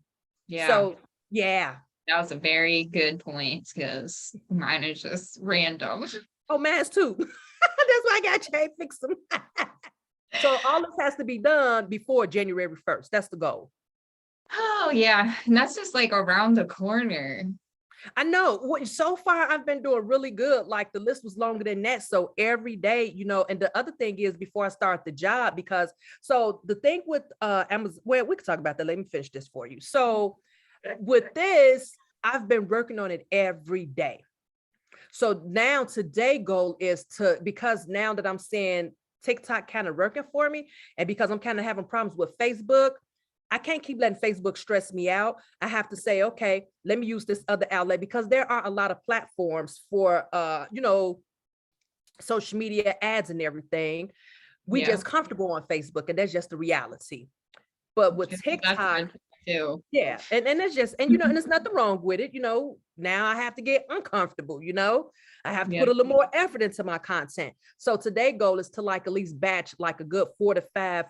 Yeah. So yeah. That was a very good point because mine is just random. Oh, mine's too. That's why I got to fix them. So all this has to be done before January 1st. That's the goal. Oh yeah. And that's just like around the corner. I know. So far I've been doing really good. Like the list was longer than that. So every day, and the other thing is before I start the job, because so the thing with Amazon, well, we can talk about that. Let me finish this for you. So with this, I've been working on it every day. So now today goal is because now that I'm seeing TikTok kind of working for me, and because I'm kind of having problems with Facebook, I can't keep letting Facebook stress me out. I have to say, okay, let me use this other outlet, because there are a lot of platforms for, social media ads and everything. We just comfortable on Facebook, and that's just the reality. But with TikTok, too. Yeah. And it's just, and there's nothing wrong with it. Now I have to get uncomfortable, I have to put a little more effort into my content. So today's goal is to like at least batch like a good 4 to 5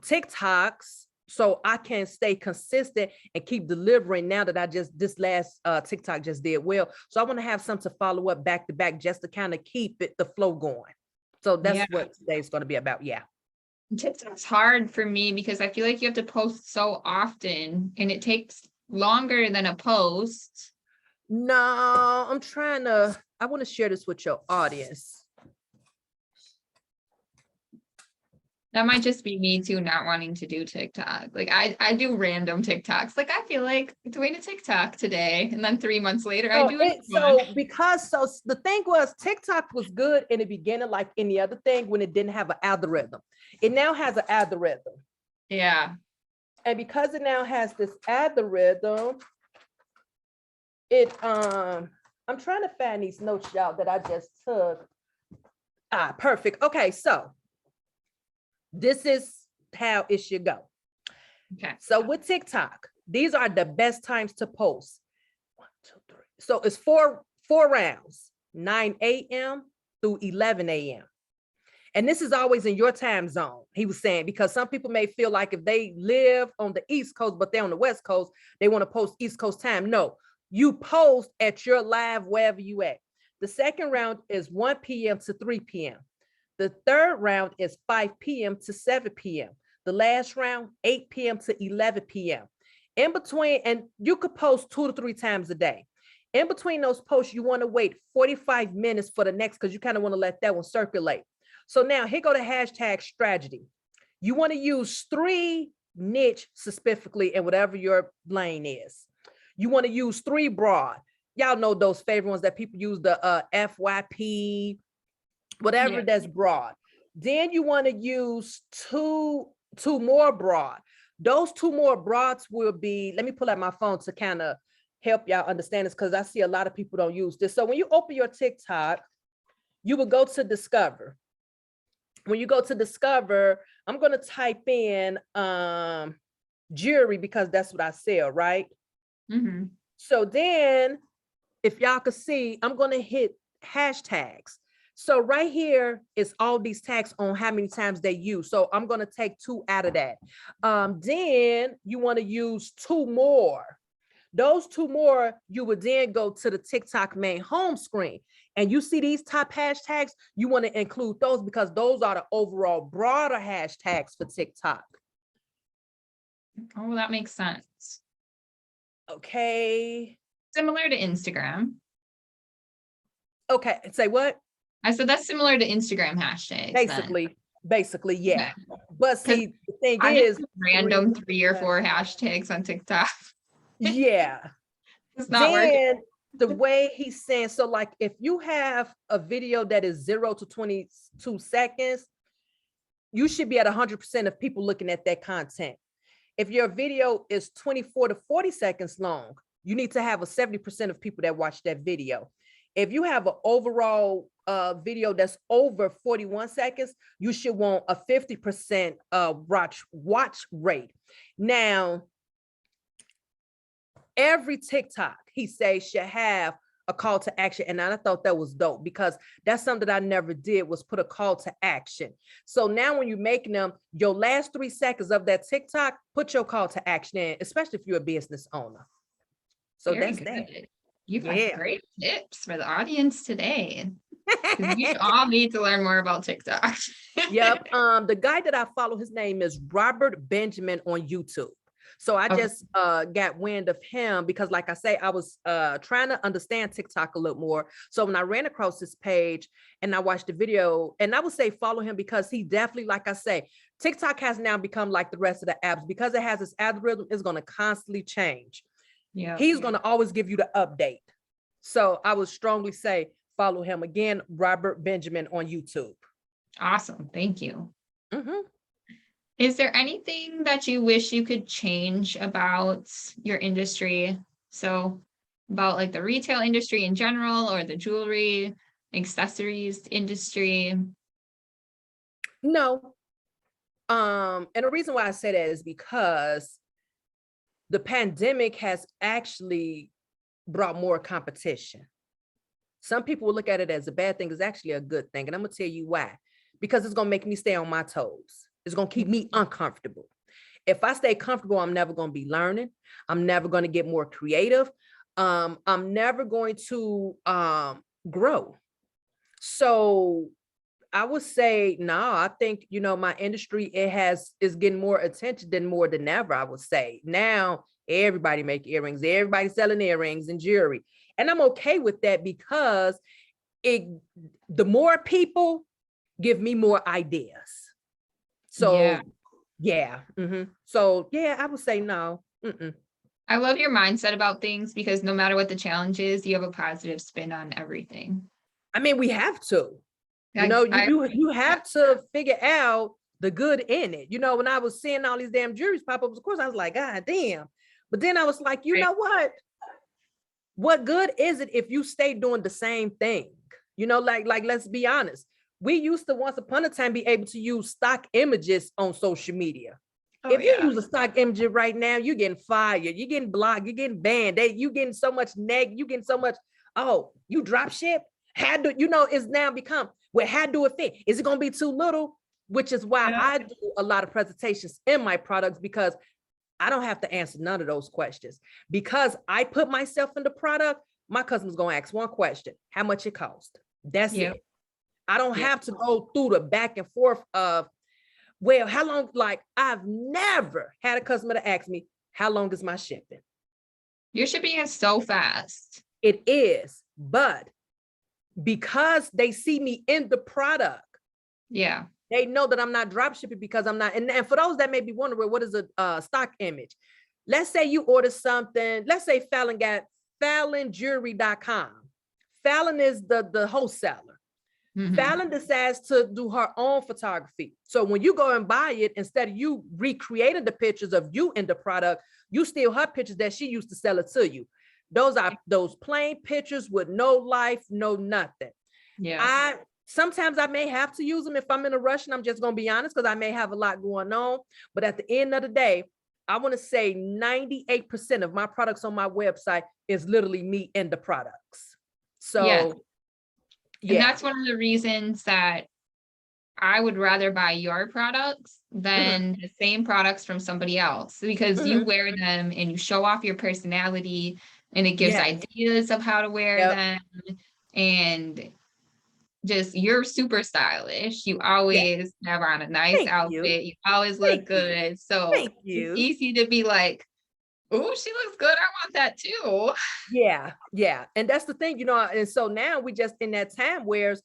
TikToks, so I can stay consistent and keep delivering. Now that this last TikTok just did well. So I want to have something to follow up back to back just to kind of keep the flow going. So that's what today's going to be about. Yeah. TikTok's hard for me because I feel like you have to post so often and it takes longer than a post. No, I want to share this with your audience. That might just be me too, not wanting to do TikTok. Like I do random TikToks. Like I feel like doing a TikTok today, and then 3 months later I do it. So the thing was TikTok was good in the beginning, like any other thing, when it didn't have an algorithm. It now has an algorithm. Yeah. And because it now has this algorithm, I'm trying to find these notes, y'all, that I just took. Perfect. Okay, so this is how it should go. Okay. So with TikTok, these are the best times to post. 1, 2, 3. So it's four rounds, 9 a.m. through 11 a.m. And this is always in your time zone, he was saying, because some people may feel like if they live on the East Coast, but they're on the West Coast, they want to post East Coast time. No, you post at your live wherever you at. The second round is 1 p.m. to 3 p.m. The third round is 5 p.m. to 7 p.m. The last round, 8 p.m. to 11 p.m. In between, and you could post 2 to 3 times a day. In between those posts, you want to wait 45 minutes for the next, because you kind of want to let that one circulate. So now here go the hashtag strategy. You want to use 3 niche specifically in whatever your lane is. You want to use 3 broad. Y'all know those favorite ones that people use, the FYP, whatever that's broad. Then you want to use two more broad. Those 2 more broads will be, let me pull out my phone to kind of help y'all understand this, because I see a lot of people don't use this. So when you open your TikTok, you will go to discover. When you go to discover, I'm going to type in jewelry, because that's what I sell, right? Mm-hmm. So then if y'all could see, I'm going to hit hashtags. So right here is all these tags on how many times they use. So I'm going to take 2 out of that. Then you want to use 2 more. Those 2 more, you would then go to the TikTok main home screen. And you see these top hashtags, you want to include those, because those are the overall broader hashtags for TikTok. Oh, that makes sense. Okay. Similar to Instagram. Okay, say what? I said that's similar to Instagram hashtags. Basically, yeah. Okay. But see, the thing is, random 3 or 4 hashtags on TikTok. Yeah. It's not working. the way he's saying, so like if you have a video that is 0 to 22 seconds, you should be at 100% of people looking at that content. If your video is 24 to 40 seconds long, you need to have a 70% of people that watch that video. If you have an overall video that's over 41 seconds, you should want a 50% watch rate. Now, every TikTok, he says, should have a call to action. And I thought that was dope, because that's something that I never did, was put a call to action. So now when you're making them, your last 3 seconds of that TikTok, put your call to action in, especially if you're a business owner. So Very that's good. that. You've got great tips for the audience today. We all need to learn more about TikTok. Yep. The guy that I follow, his name is Robert Benjamin on YouTube. So I just got wind of him because, like I say, I was trying to understand TikTok a little more. So when I ran across this page and I watched the video, and I would say follow him because he definitely, like I say, TikTok has now become like the rest of the apps, because it has this algorithm, is going to constantly change. Yeah, he's going to always give you the update. So I would strongly say follow him. Again, Robert Benjamin on YouTube. Awesome. Thank you. Is there anything that you wish you could change about your industry? So about like the retail industry in general, or the jewelry, accessories industry? No. And the reason why I say that is because the pandemic has actually brought more competition. Some people will look at it as a bad thing. It's actually a good thing. And I'm going to tell you why. Because it's going to make me stay on my toes. It's going to keep me uncomfortable. If I stay comfortable, I'm never going to be learning. I'm never going to get more creative. I'm never going to grow. So I would say, no, I think, you know, my industry, is getting more attention than ever, I would say. Now, everybody make earrings. Everybody's selling earrings and jewelry. And I'm okay with that, because the more people give me more ideas. So yeah. So yeah, I would say no. I love your mindset about things, because no matter what the challenge is, you have a positive spin on everything. I mean, we have to, you know, you have to figure out the good in it. You know, when I was seeing all these damn juries pop up, of course I was like, God damn. But then I was like, you know what good is it if you stay doing the same thing? You know, like let's be honest. We used to once upon a time be able to use stock images on social media. If you use a stock image right now, you're getting fired, you're getting blocked, you're getting banned. You getting so much you getting so much, you drop ship? It's now become, well, how do it fit? Is it going to be too little? Which is why I do a lot of presentations in my products, because I don't have to answer none of those questions. Because I put myself in the product, my customer's going to ask one question: how much it cost? That's it. I don't have to go through the back and forth of, well, how long? Like, I've never had a customer to ask me, how long is my shipping? Your shipping is so fast. It is, but because they see me in the product, they know that I'm not drop shipping, because I'm not. And for those that may be wondering, what is a stock image? Let's say you order something. Let's say Fallon got FallonJewelry.com. Fallon is the wholesaler. Fallon decides to do her own photography. So when you go and buy it, instead of you recreating the pictures of you in the product, you steal her pictures that she used to sell it to you. Those are those plain pictures with no life, no nothing. Sometimes I may have to use them if I'm in a rush, and I'm just going to be honest, because I may have a lot going on. But at the end of the day, I want to say 98% of my products on my website is literally me in the products. So and that's one of the reasons that I would rather buy your products than the same products from somebody else, because you wear them and you show off your personality, and it gives ideas of how to wear them. And just, you're super stylish. You always have on a nice outfit. You always look good. So it's easy to be like, oh, she looks good, I want that too. Yeah. And that's the thing, you know. And so now we just in that time where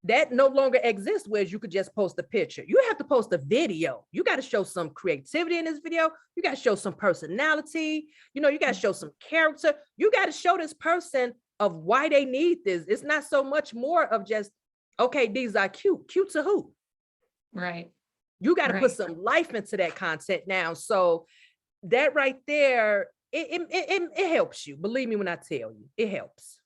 That no longer exists, whereas you could just post a picture. You have to post a video. You got to show some creativity in this video. You got to show some personality. You know, you got to show some character. You got to show this person of why they need this. It's not so much more of just, okay, these are cute. Cute to who? Right. You got to Right. put some life into that content now. So that right there, it helps you. Believe me when I tell you, it helps.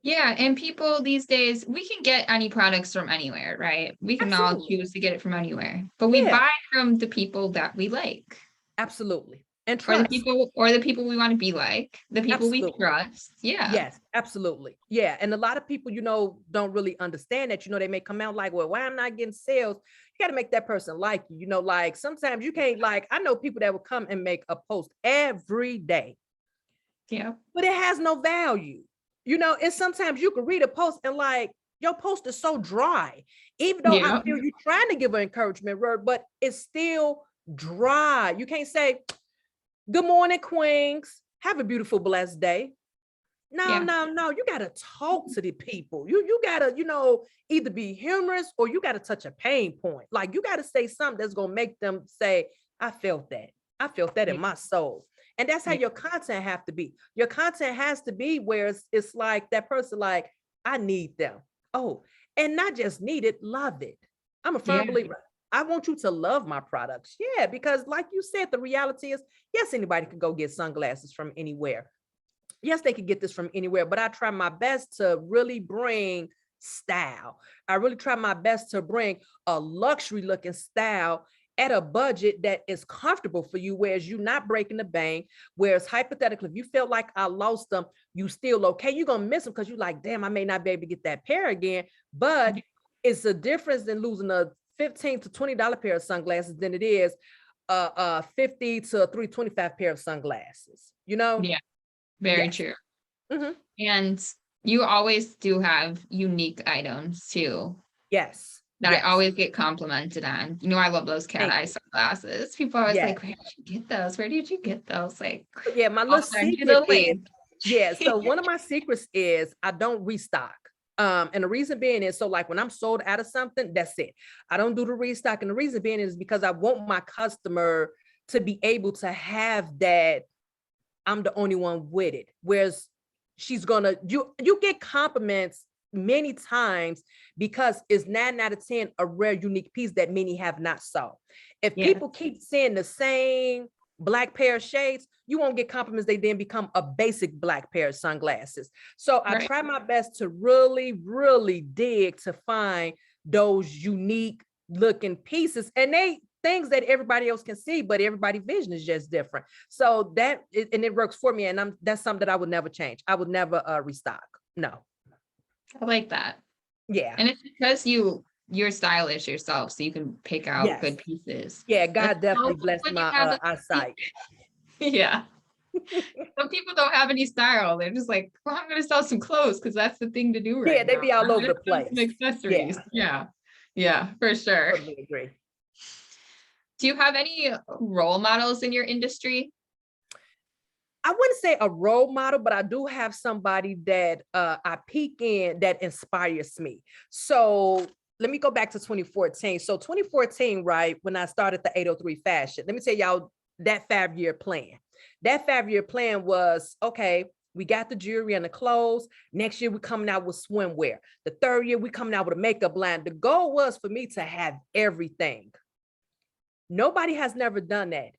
Yeah, and people these days, we can get any products from anywhere, right? We can all Absolutely. choose to get it from anywhere, but we Yeah, buy from the people that we like, absolutely. And or the trust. people, we want to be like, the people we Absolutely. trust. Yeah. Yes, absolutely. Yeah. And a lot of people, you know, don't really understand that. You know, they may come out like, well, why I'm not getting sales? You got to make that person like you. You know, like sometimes you can't, like, I know people that will come and make a post every day, Yeah. but it has no value. You know, and sometimes you can read a post and like, your post is so dry, even though I Yeah. feel you're trying to give an encouragement word, but it's still dry. You can't say, good morning, Queens. Have a beautiful, blessed day. No, Yeah. no, no. You gotta talk to the people. You gotta, you know, either be humorous or you gotta touch a pain point. Like you gotta say something that's gonna make them say, I felt that. I felt that in my soul. And that's how Yeah. your content have to be. Your content has to be where it's like that person, like, I need them. Oh, and not just need it, love it. I'm a firm Yeah. believer. I want you to love my products. Yeah, because like you said, the reality is, yes, anybody can go get sunglasses from anywhere. Yes, they could get this from anywhere, but I try my best to really bring style. I really try my best to bring a luxury looking style at a budget that is comfortable for you, whereas you're not breaking the bank. Whereas hypothetically, if you feel like I lost them, you still okay. You're gonna miss them because you're like, damn, I may not be able to get that pair again. But it's a difference than losing a $15 to $20 pair of sunglasses than it is a 50 to 325 pair of sunglasses, you know? Yeah. Very Yes. true. Mhm. And you always do have unique items too, Yes. that I Yes. always get complimented on. You know, I love those cat Thank eye you. sunglasses. People are always Yes. like, where did you get those? Where did you get those? Like, But yeah, my I'll little send you secret the is, link. yeah, so one of my secrets is I don't restock. And the reason being is, so like when I'm sold out of something, that's it. I don't do the restock. And the reason being is because I want my customer to be able to have that I'm the only one with it. Whereas she's gonna, you get compliments many times because it's 9 out of 10 a rare, unique piece that many have not saw. If Yeah. people keep seeing the same black pair of shades, you won't get compliments. They then become a basic black pair of sunglasses. So I Right. try my best to really, really dig to find those unique looking pieces. And they things that everybody else can see, but everybody's vision is just different. So and it works for me. And that's something that I would never change. I would never restock. No. I like that. Yeah. And it's because you're stylish yourself, so you can pick out Yes. good pieces. Yeah. That's God so definitely cool blessed when you my have a eyesight. yeah. Some people don't have any style. They're just like, well, I'm gonna sell some clothes because that's the thing to do Yeah, right they now. be all I'm over gonna the sell some place. accessories. Yeah. Yeah. Yeah, for sure. Totally agree. Do you have any role models in your industry? I wouldn't say a role model, but I do have somebody that I peek in that inspires me. So let me go back to 2014. So 2014, right, when I started the 803 fashion, let me tell y'all that 5-year plan. That 5-year plan was, okay, we got the jewelry and the clothes. Next year, we're coming out with swimwear. The third year, we're coming out with a makeup line. The goal was for me to have everything. Nobody has never done that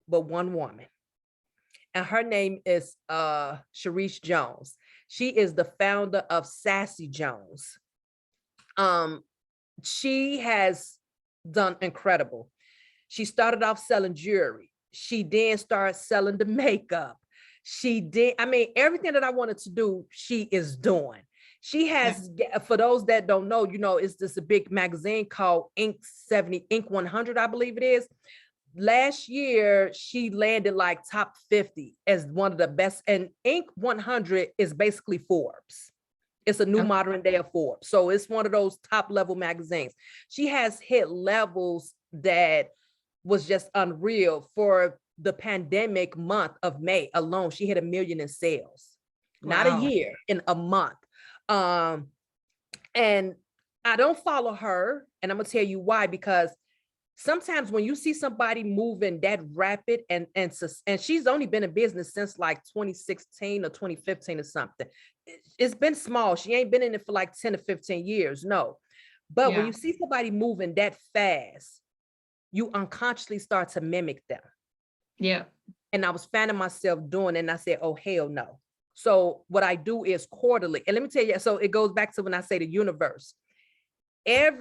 but one woman. And her name is Sharice Jones. She is the founder of Sassy Jones. She has done incredible. She started off selling jewelry. She then started selling the makeup. She did, I mean, everything that I wanted to do, she is doing. She has, for those that don't know, you know, it's this a big magazine called Inc 100, I believe it is. Last year, she landed like top 50 as one of the best. And Inc 100 is basically Forbes. It's a new Okay. modern day of Forbes. So it's one of those top level magazines. She has hit levels that was just unreal. For the pandemic month of May alone, she hit 1 million in sales. Not a Wow. year, in a month. And I don't follow her, and I'm gonna tell you why, because sometimes when you see somebody moving that rapid and she's only been in business since like 2016 or 2015 or something. It's been small. She ain't been in it for like 10 or 15 years. No. But when Yeah. you see somebody moving that fast, you unconsciously start to mimic them. Yeah. And I was finding myself doing it, and I said, oh, hell no. So what I do is quarterly. And let me tell you, so it goes back to when I say the universe.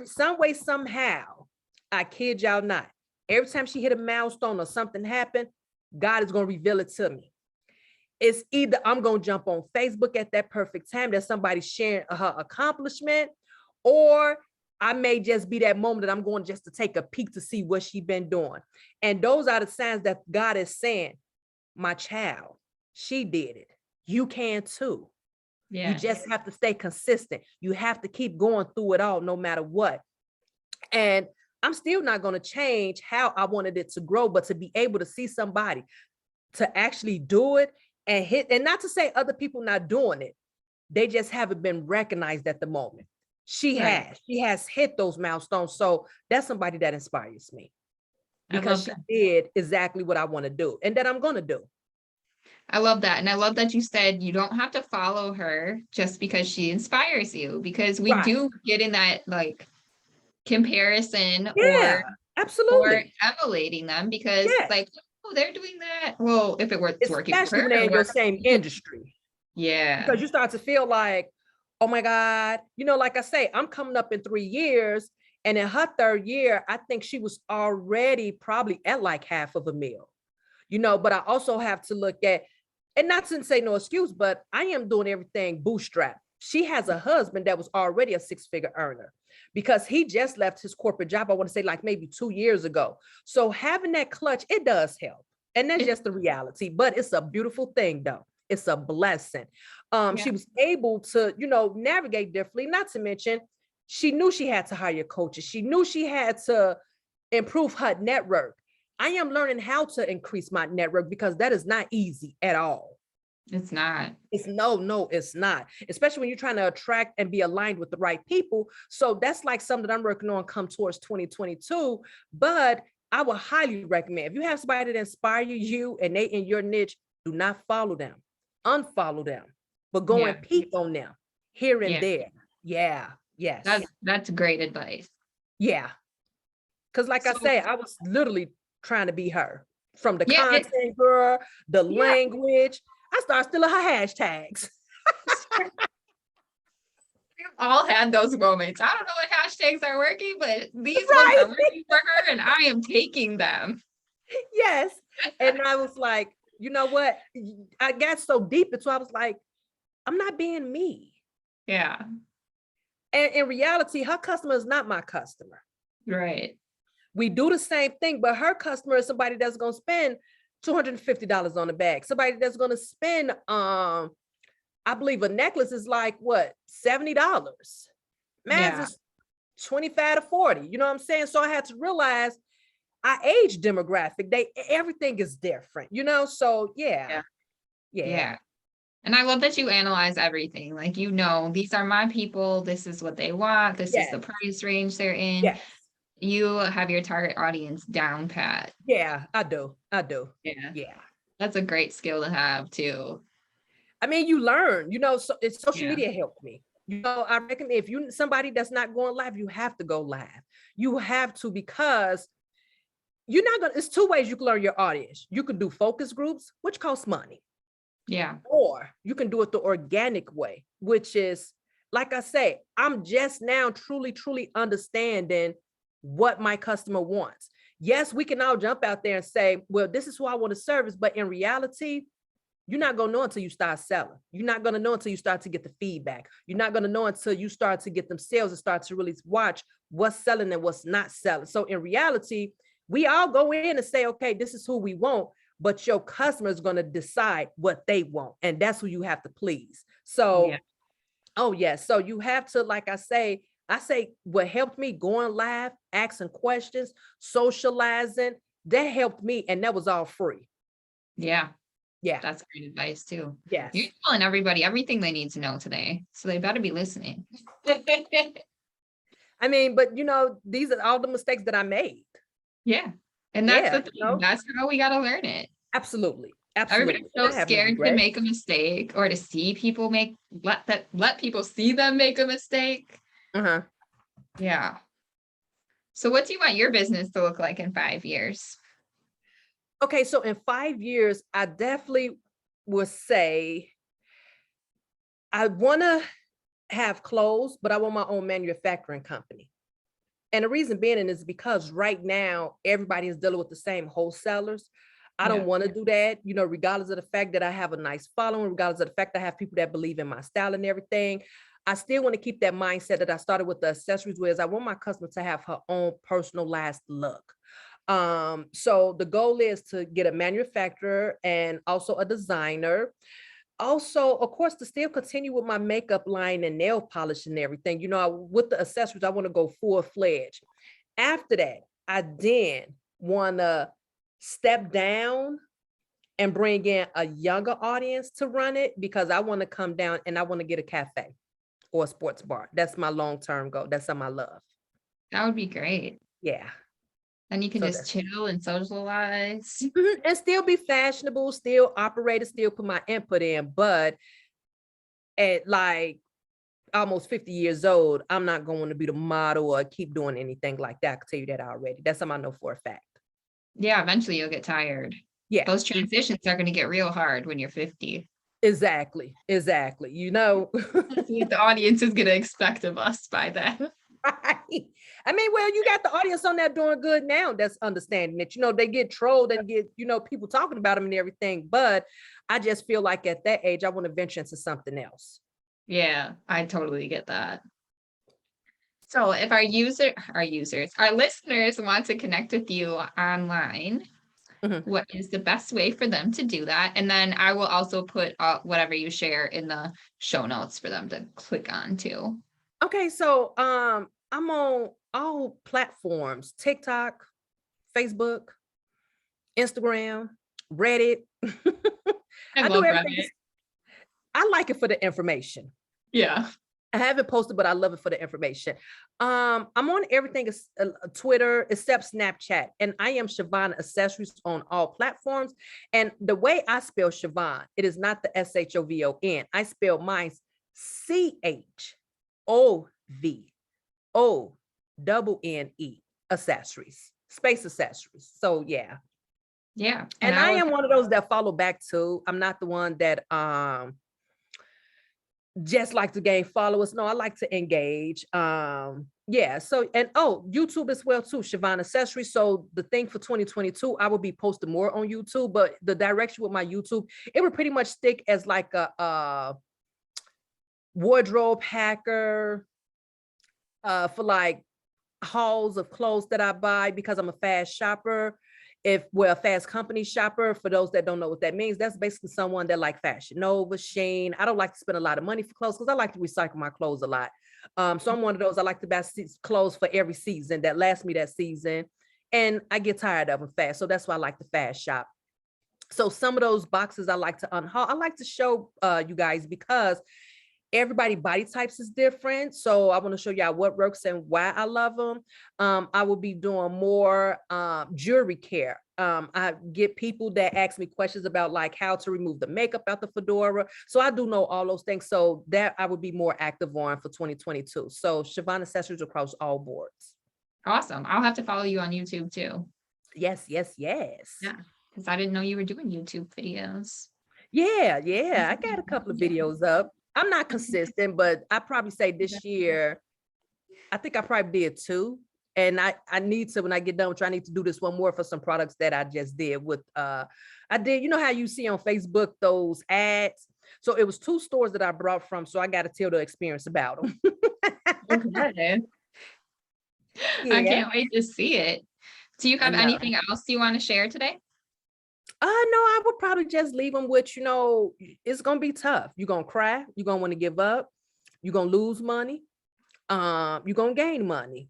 Some way, somehow, I kid y'all not, every time she hit a milestone or something happened, God is going to reveal it to me. It's either I'm going to jump on Facebook at that perfect time that somebody's sharing her accomplishment, or I may just be that moment that I'm going just to take a peek to see what she's been doing. And those are the signs that God is saying, my child, she did it. You can too. You Yeah. just have to stay consistent. You have to keep going through it all, no matter what. And I'm still not going to change how I wanted it to grow, but to be able to see somebody to actually do it and hit, and not to say other people not doing it, they just haven't been recognized at the moment. She has hit those milestones. So that's somebody that inspires me, I because love she that. did exactly what I want to do and that I'm going to do. I love that. And I love that you said you don't have to follow her just because she inspires you, because we Right. do get in that like comparison Yeah, or absolutely. emulating them because Yeah. like, oh, they're doing that. Well, if it was working for Especially her, when they're it'll in your work same for me. industry, Yeah. because you start to feel like, oh my God, like I say, I'm coming up in 3 years. And in her third year, I think she was already probably at like half of a meal, but I also have to look at, and not to say no excuse, but I am doing everything bootstrap. She has a husband that was already a six-figure earner because he just left his corporate job, I want to say like maybe 2 years ago. So having that clutch, it does help. And that's just the reality, but it's a beautiful thing though. It's a blessing. Yeah. She was able to, navigate differently, not to mention she knew she had to hire coaches. She knew she had to improve her network. I am learning how to increase my network because that is not easy at all. It's not. It's no, it's not. Especially when you're trying to attract and be aligned with the right people. So that's like something that I'm working on come towards 2022. But I would highly recommend, if you have somebody that inspire you and they in your niche, do not follow them, unfollow them, but go and peep on them here and Yeah. there. Yeah. Yes. That's great advice. Yeah. Because like I So say, I was literally trying to be her, from the yeah, content girl, the yeah. language. I started stealing her hashtags. We've all had those moments. I don't know what hashtags are working, but these ones Right. are working for her and I am taking them. Yes. And I was like, you know what? I got so deep into it, I was like, I'm not being me. Yeah. And in reality, her customer is not my customer. Right. We do the same thing, but her customer is somebody that's going to spend $250 on a bag. Somebody that's going to spend, I believe a necklace is like what, $70. Man's Yeah. is 25 to 40. You know what I'm saying? So I had to realize our age demographic, everything is different, So yeah. Yeah. And I love that you analyze everything. Like, these are my people. This is what they want. This is the Yes. price range they're in. Yes. You have your target audience down pat. Yeah, I do. Yeah. Yeah. That's a great skill to have too. I mean, you learn, so it's social Yeah. media helped me. I reckon if you somebody that's not going live, you have to go live. You have to, because you're not gonna, it's two ways you can learn your audience. You can do focus groups, which costs money. Yeah. Or you can do it the organic way, which is, like I say, I'm just now truly understanding what my customer wants. Yes, we can all jump out there and say, well, this is who I want to service. But in reality, you're not going to know until you start selling. You're not going to know until you start to get the feedback. You're not going to know until you start to get them sales and start to really watch what's selling and what's not selling. So in reality, we all go in and say, okay, this is who we want, but your customer is going to decide what they want. And that's who you have to please. So, Yeah. oh yes. So you have to, like I say what helped me going live, asking questions, socializing, that helped me. And that was all free. Yeah. Yeah. That's great advice too. Yes. You're telling everybody everything they need to know today. So they better be listening. I mean, but these are all the mistakes that I made. Yeah. And that's Yeah, the thing. That's how we got to learn it. absolutely. Everybody's Absolutely. And so I have no scared to regrets. make a mistake or to see people let people see them make a mistake. Uh-huh. Yeah. So what do you want your business to look like in 5 years? Okay, so in 5 years, I definitely would say I want to have clothes, but I want my own manufacturing company. And the reason being is because right now everybody is dealing with the same wholesalers. I don't Yeah. want to do that, regardless of the fact that I have a nice following, regardless of the fact that I have people that believe in my style and everything. I still want to keep that mindset that I started with the accessories, whereas I want my customer to have her own personalized look. So the goal is to get a manufacturer and also a designer. Also, of course, to still continue with my makeup line and nail polish and everything, with the accessories, I want to go full-fledged. After that, I then want to step down and bring in a younger audience to run it, because I want to come down and I want to get a cafe or a sports bar. That's my long-term goal. That's something I love. That would be great. Yeah. Then you can So just that's chill and socialize. and still be fashionable, still operate it, still put my input in. But at like almost 50 years old, I'm not going to be the model or keep doing anything like that. I can tell you that already. That's something I know for a fact. Yeah, eventually you'll get tired. Yeah, Those transitions are going to get real hard when you're 50. exactly. Exactly. That's what the audience is going to expect of us by then. Right. I mean, well, you got the audience on there doing good now that's understanding it. They get trolled and get, people talking about them and everything. But I just feel like at that age, I want to venture into something else. Yeah, I totally get that. So if our listeners want to connect with you online, Mhm. what is the best way for them to do that? And then I will also put whatever you share in the show notes for them to click on too. Okay, so I'm on all platforms: TikTok, Facebook, Instagram, Reddit. I I do love everything. Reddit. I like it for the information. Yeah. I haven't posted, but I love it for the information. I'm on everything Twitter except Snapchat, and I am Chovonne Accessories on all platforms. And the way I spell Chovonne, it is not the Shovon. I spell mine CHOVONNE accessories, space accessories. So yeah. Yeah. And And I I will, am one of those that follow back too. I'm not the one that just like to gain followers. No, I like to engage. Yeah. So and YouTube as well too, Chovonne Accessories. So the thing for 2022, I will be posting more on YouTube, but the direction with my YouTube, it would pretty much stick as like a wardrobe hacker, for like hauls of clothes that I buy because I'm a fast shopper. A fast company shopper, for those that don't know what that means, that's basically someone that like Fashion Nova, Shein. I don't like to spend a lot of money for clothes because I like to recycle my clothes a lot. So I'm one of those, I like to buy clothes for every season that lasts me that season. And I get tired of them fast. So that's why I like to fast shop. So some of those boxes I like to unhaul. I like to show you guys because everybody body types is different. So I want to show y'all what works and why I love them. I will be doing more jewelry care. I get people that ask me questions about like how to remove the makeup out the fedora. So I do know all those things. So that I would be more active on for 2022. So Chovonne Accessories across all boards. awesome. I'll have to follow you on YouTube too. Yes, yes, yes. Yeah. Because I didn't know you were doing YouTube videos. Yeah, yeah. I got a couple of Yeah. videos up. I'm not consistent, but I probably say this year, I think I probably did two. And I need to, when I get done with you, I need to do this one more for some products that I just did with I did, how you see on Facebook those ads. So it was two stores that I brought from. So I got to tell the experience about them. Okay. I Yeah. can't wait to see it. Do you I have know. anything else you want to share today? No, I would probably just leave them with, it's gonna be tough. You're gonna cry, you're gonna want to give up, you're gonna lose money, you're gonna gain money,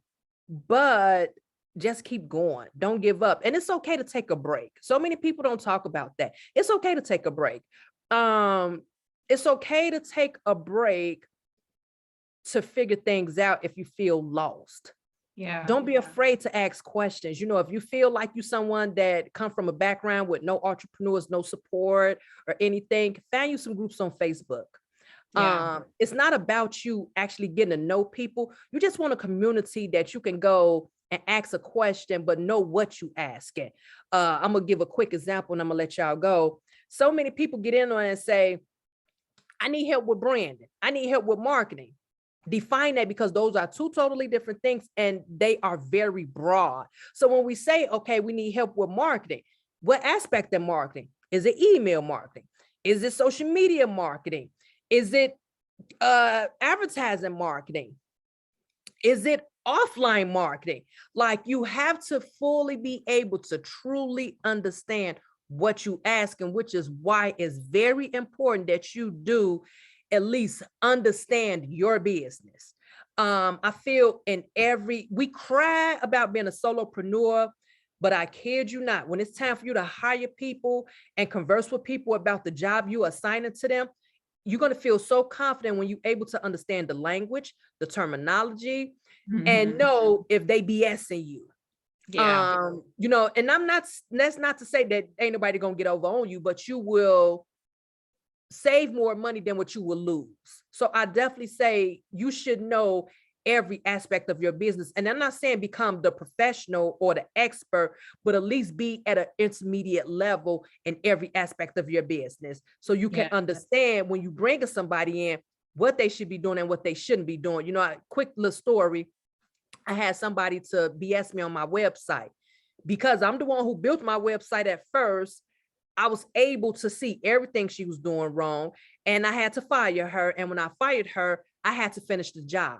but just keep going. Don't give up. And it's okay to take a break. So many people don't talk about that. It's okay to take a break. It's okay to take a break to figure things out if you feel lost. Yeah. Don't be afraid to ask questions. You know, if you feel like you're someone that come from a background with no entrepreneurs, no support or anything, find you some groups on Facebook. Yeah. It's not about you actually getting to know people. You just want a community that you can go and ask a question, but know what you asking. I'm gonna give a quick example and I'm gonna let y'all go. So many people get in there and say, I need help with branding. I need help with marketing. Define that, because those are two totally different things and they are very broad. So when we say, okay, we need help with marketing, what aspect of marketing? Is it email marketing? Is it social media marketing? Is it advertising marketing? Is it offline marketing? Like, you have to fully be able to truly understand what you ask, and which is why it's very important that you do at least understand your business. I feel we cry about being a solopreneur, but I kid you not, when it's time for you to hire people and converse with people about the job you assigning to them, you're going to feel so confident when you're able to understand the language, the terminology, and know if they BSing you. Yeah. You know, and that's not to say that ain't nobody gonna get over on you, but you will save more money than what you will lose. So I definitely say you should know every aspect of your business. And I'm not saying become the professional or the expert, but at least be at an intermediate level in every aspect of your business. So you can Yeah. understand when you bring somebody in what they should be doing and what they shouldn't be doing. You know, a quick little story. I had somebody to BS me on my website because I'm the one who built my website at first. I was able to see everything she was doing wrong, and I had to fire her. And when I fired her, I had to finish the job.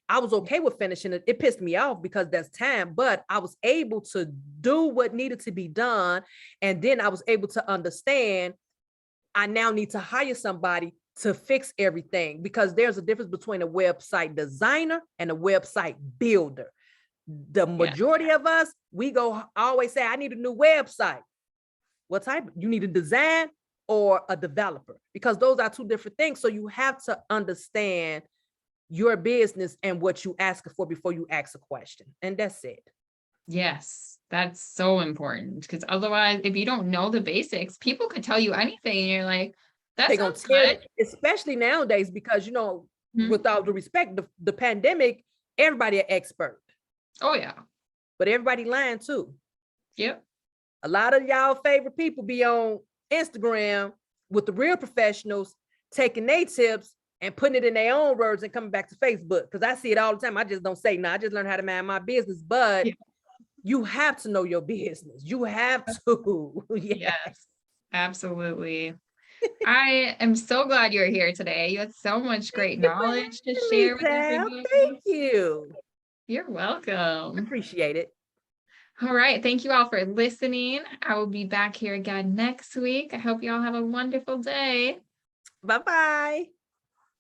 I was okay with finishing it. It pissed me off because that's time, but I was able to do what needed to be done. And then I was able to understand I now need to hire somebody to fix everything, because there's a difference between a website designer and a website builder. The Yeah. majority of us, we go always say, I need a new website. What type? You need a design or a developer, because those are two different things. So you have to understand your business and what you ask for before you ask a question. And that's it. Yes, that's so important, because otherwise, if you don't know the basics, people could tell you anything and you're like, that They're gonna sounds tear good. it, especially nowadays, because you know, Mhm. with all due respect, the pandemic, everybody an expert, Oh yeah. but everybody lying too. Yep. A lot of y'all favorite people be on Instagram with the real professionals taking their tips and putting it in their own words and coming back to Facebook. Because I see it all the time. I just don't say no. I just learned how to mind my business. But Yeah. you have to know your business. You have to. Yeah. Yes, absolutely. I am so glad you're here today. You had so much Thank great you for knowledge to having me, share with Tab. Thank everybody. you. You're welcome. Appreciate it. All right. Thank you all for listening. I will be back here again next week. I hope you all have a wonderful day. Bye-bye.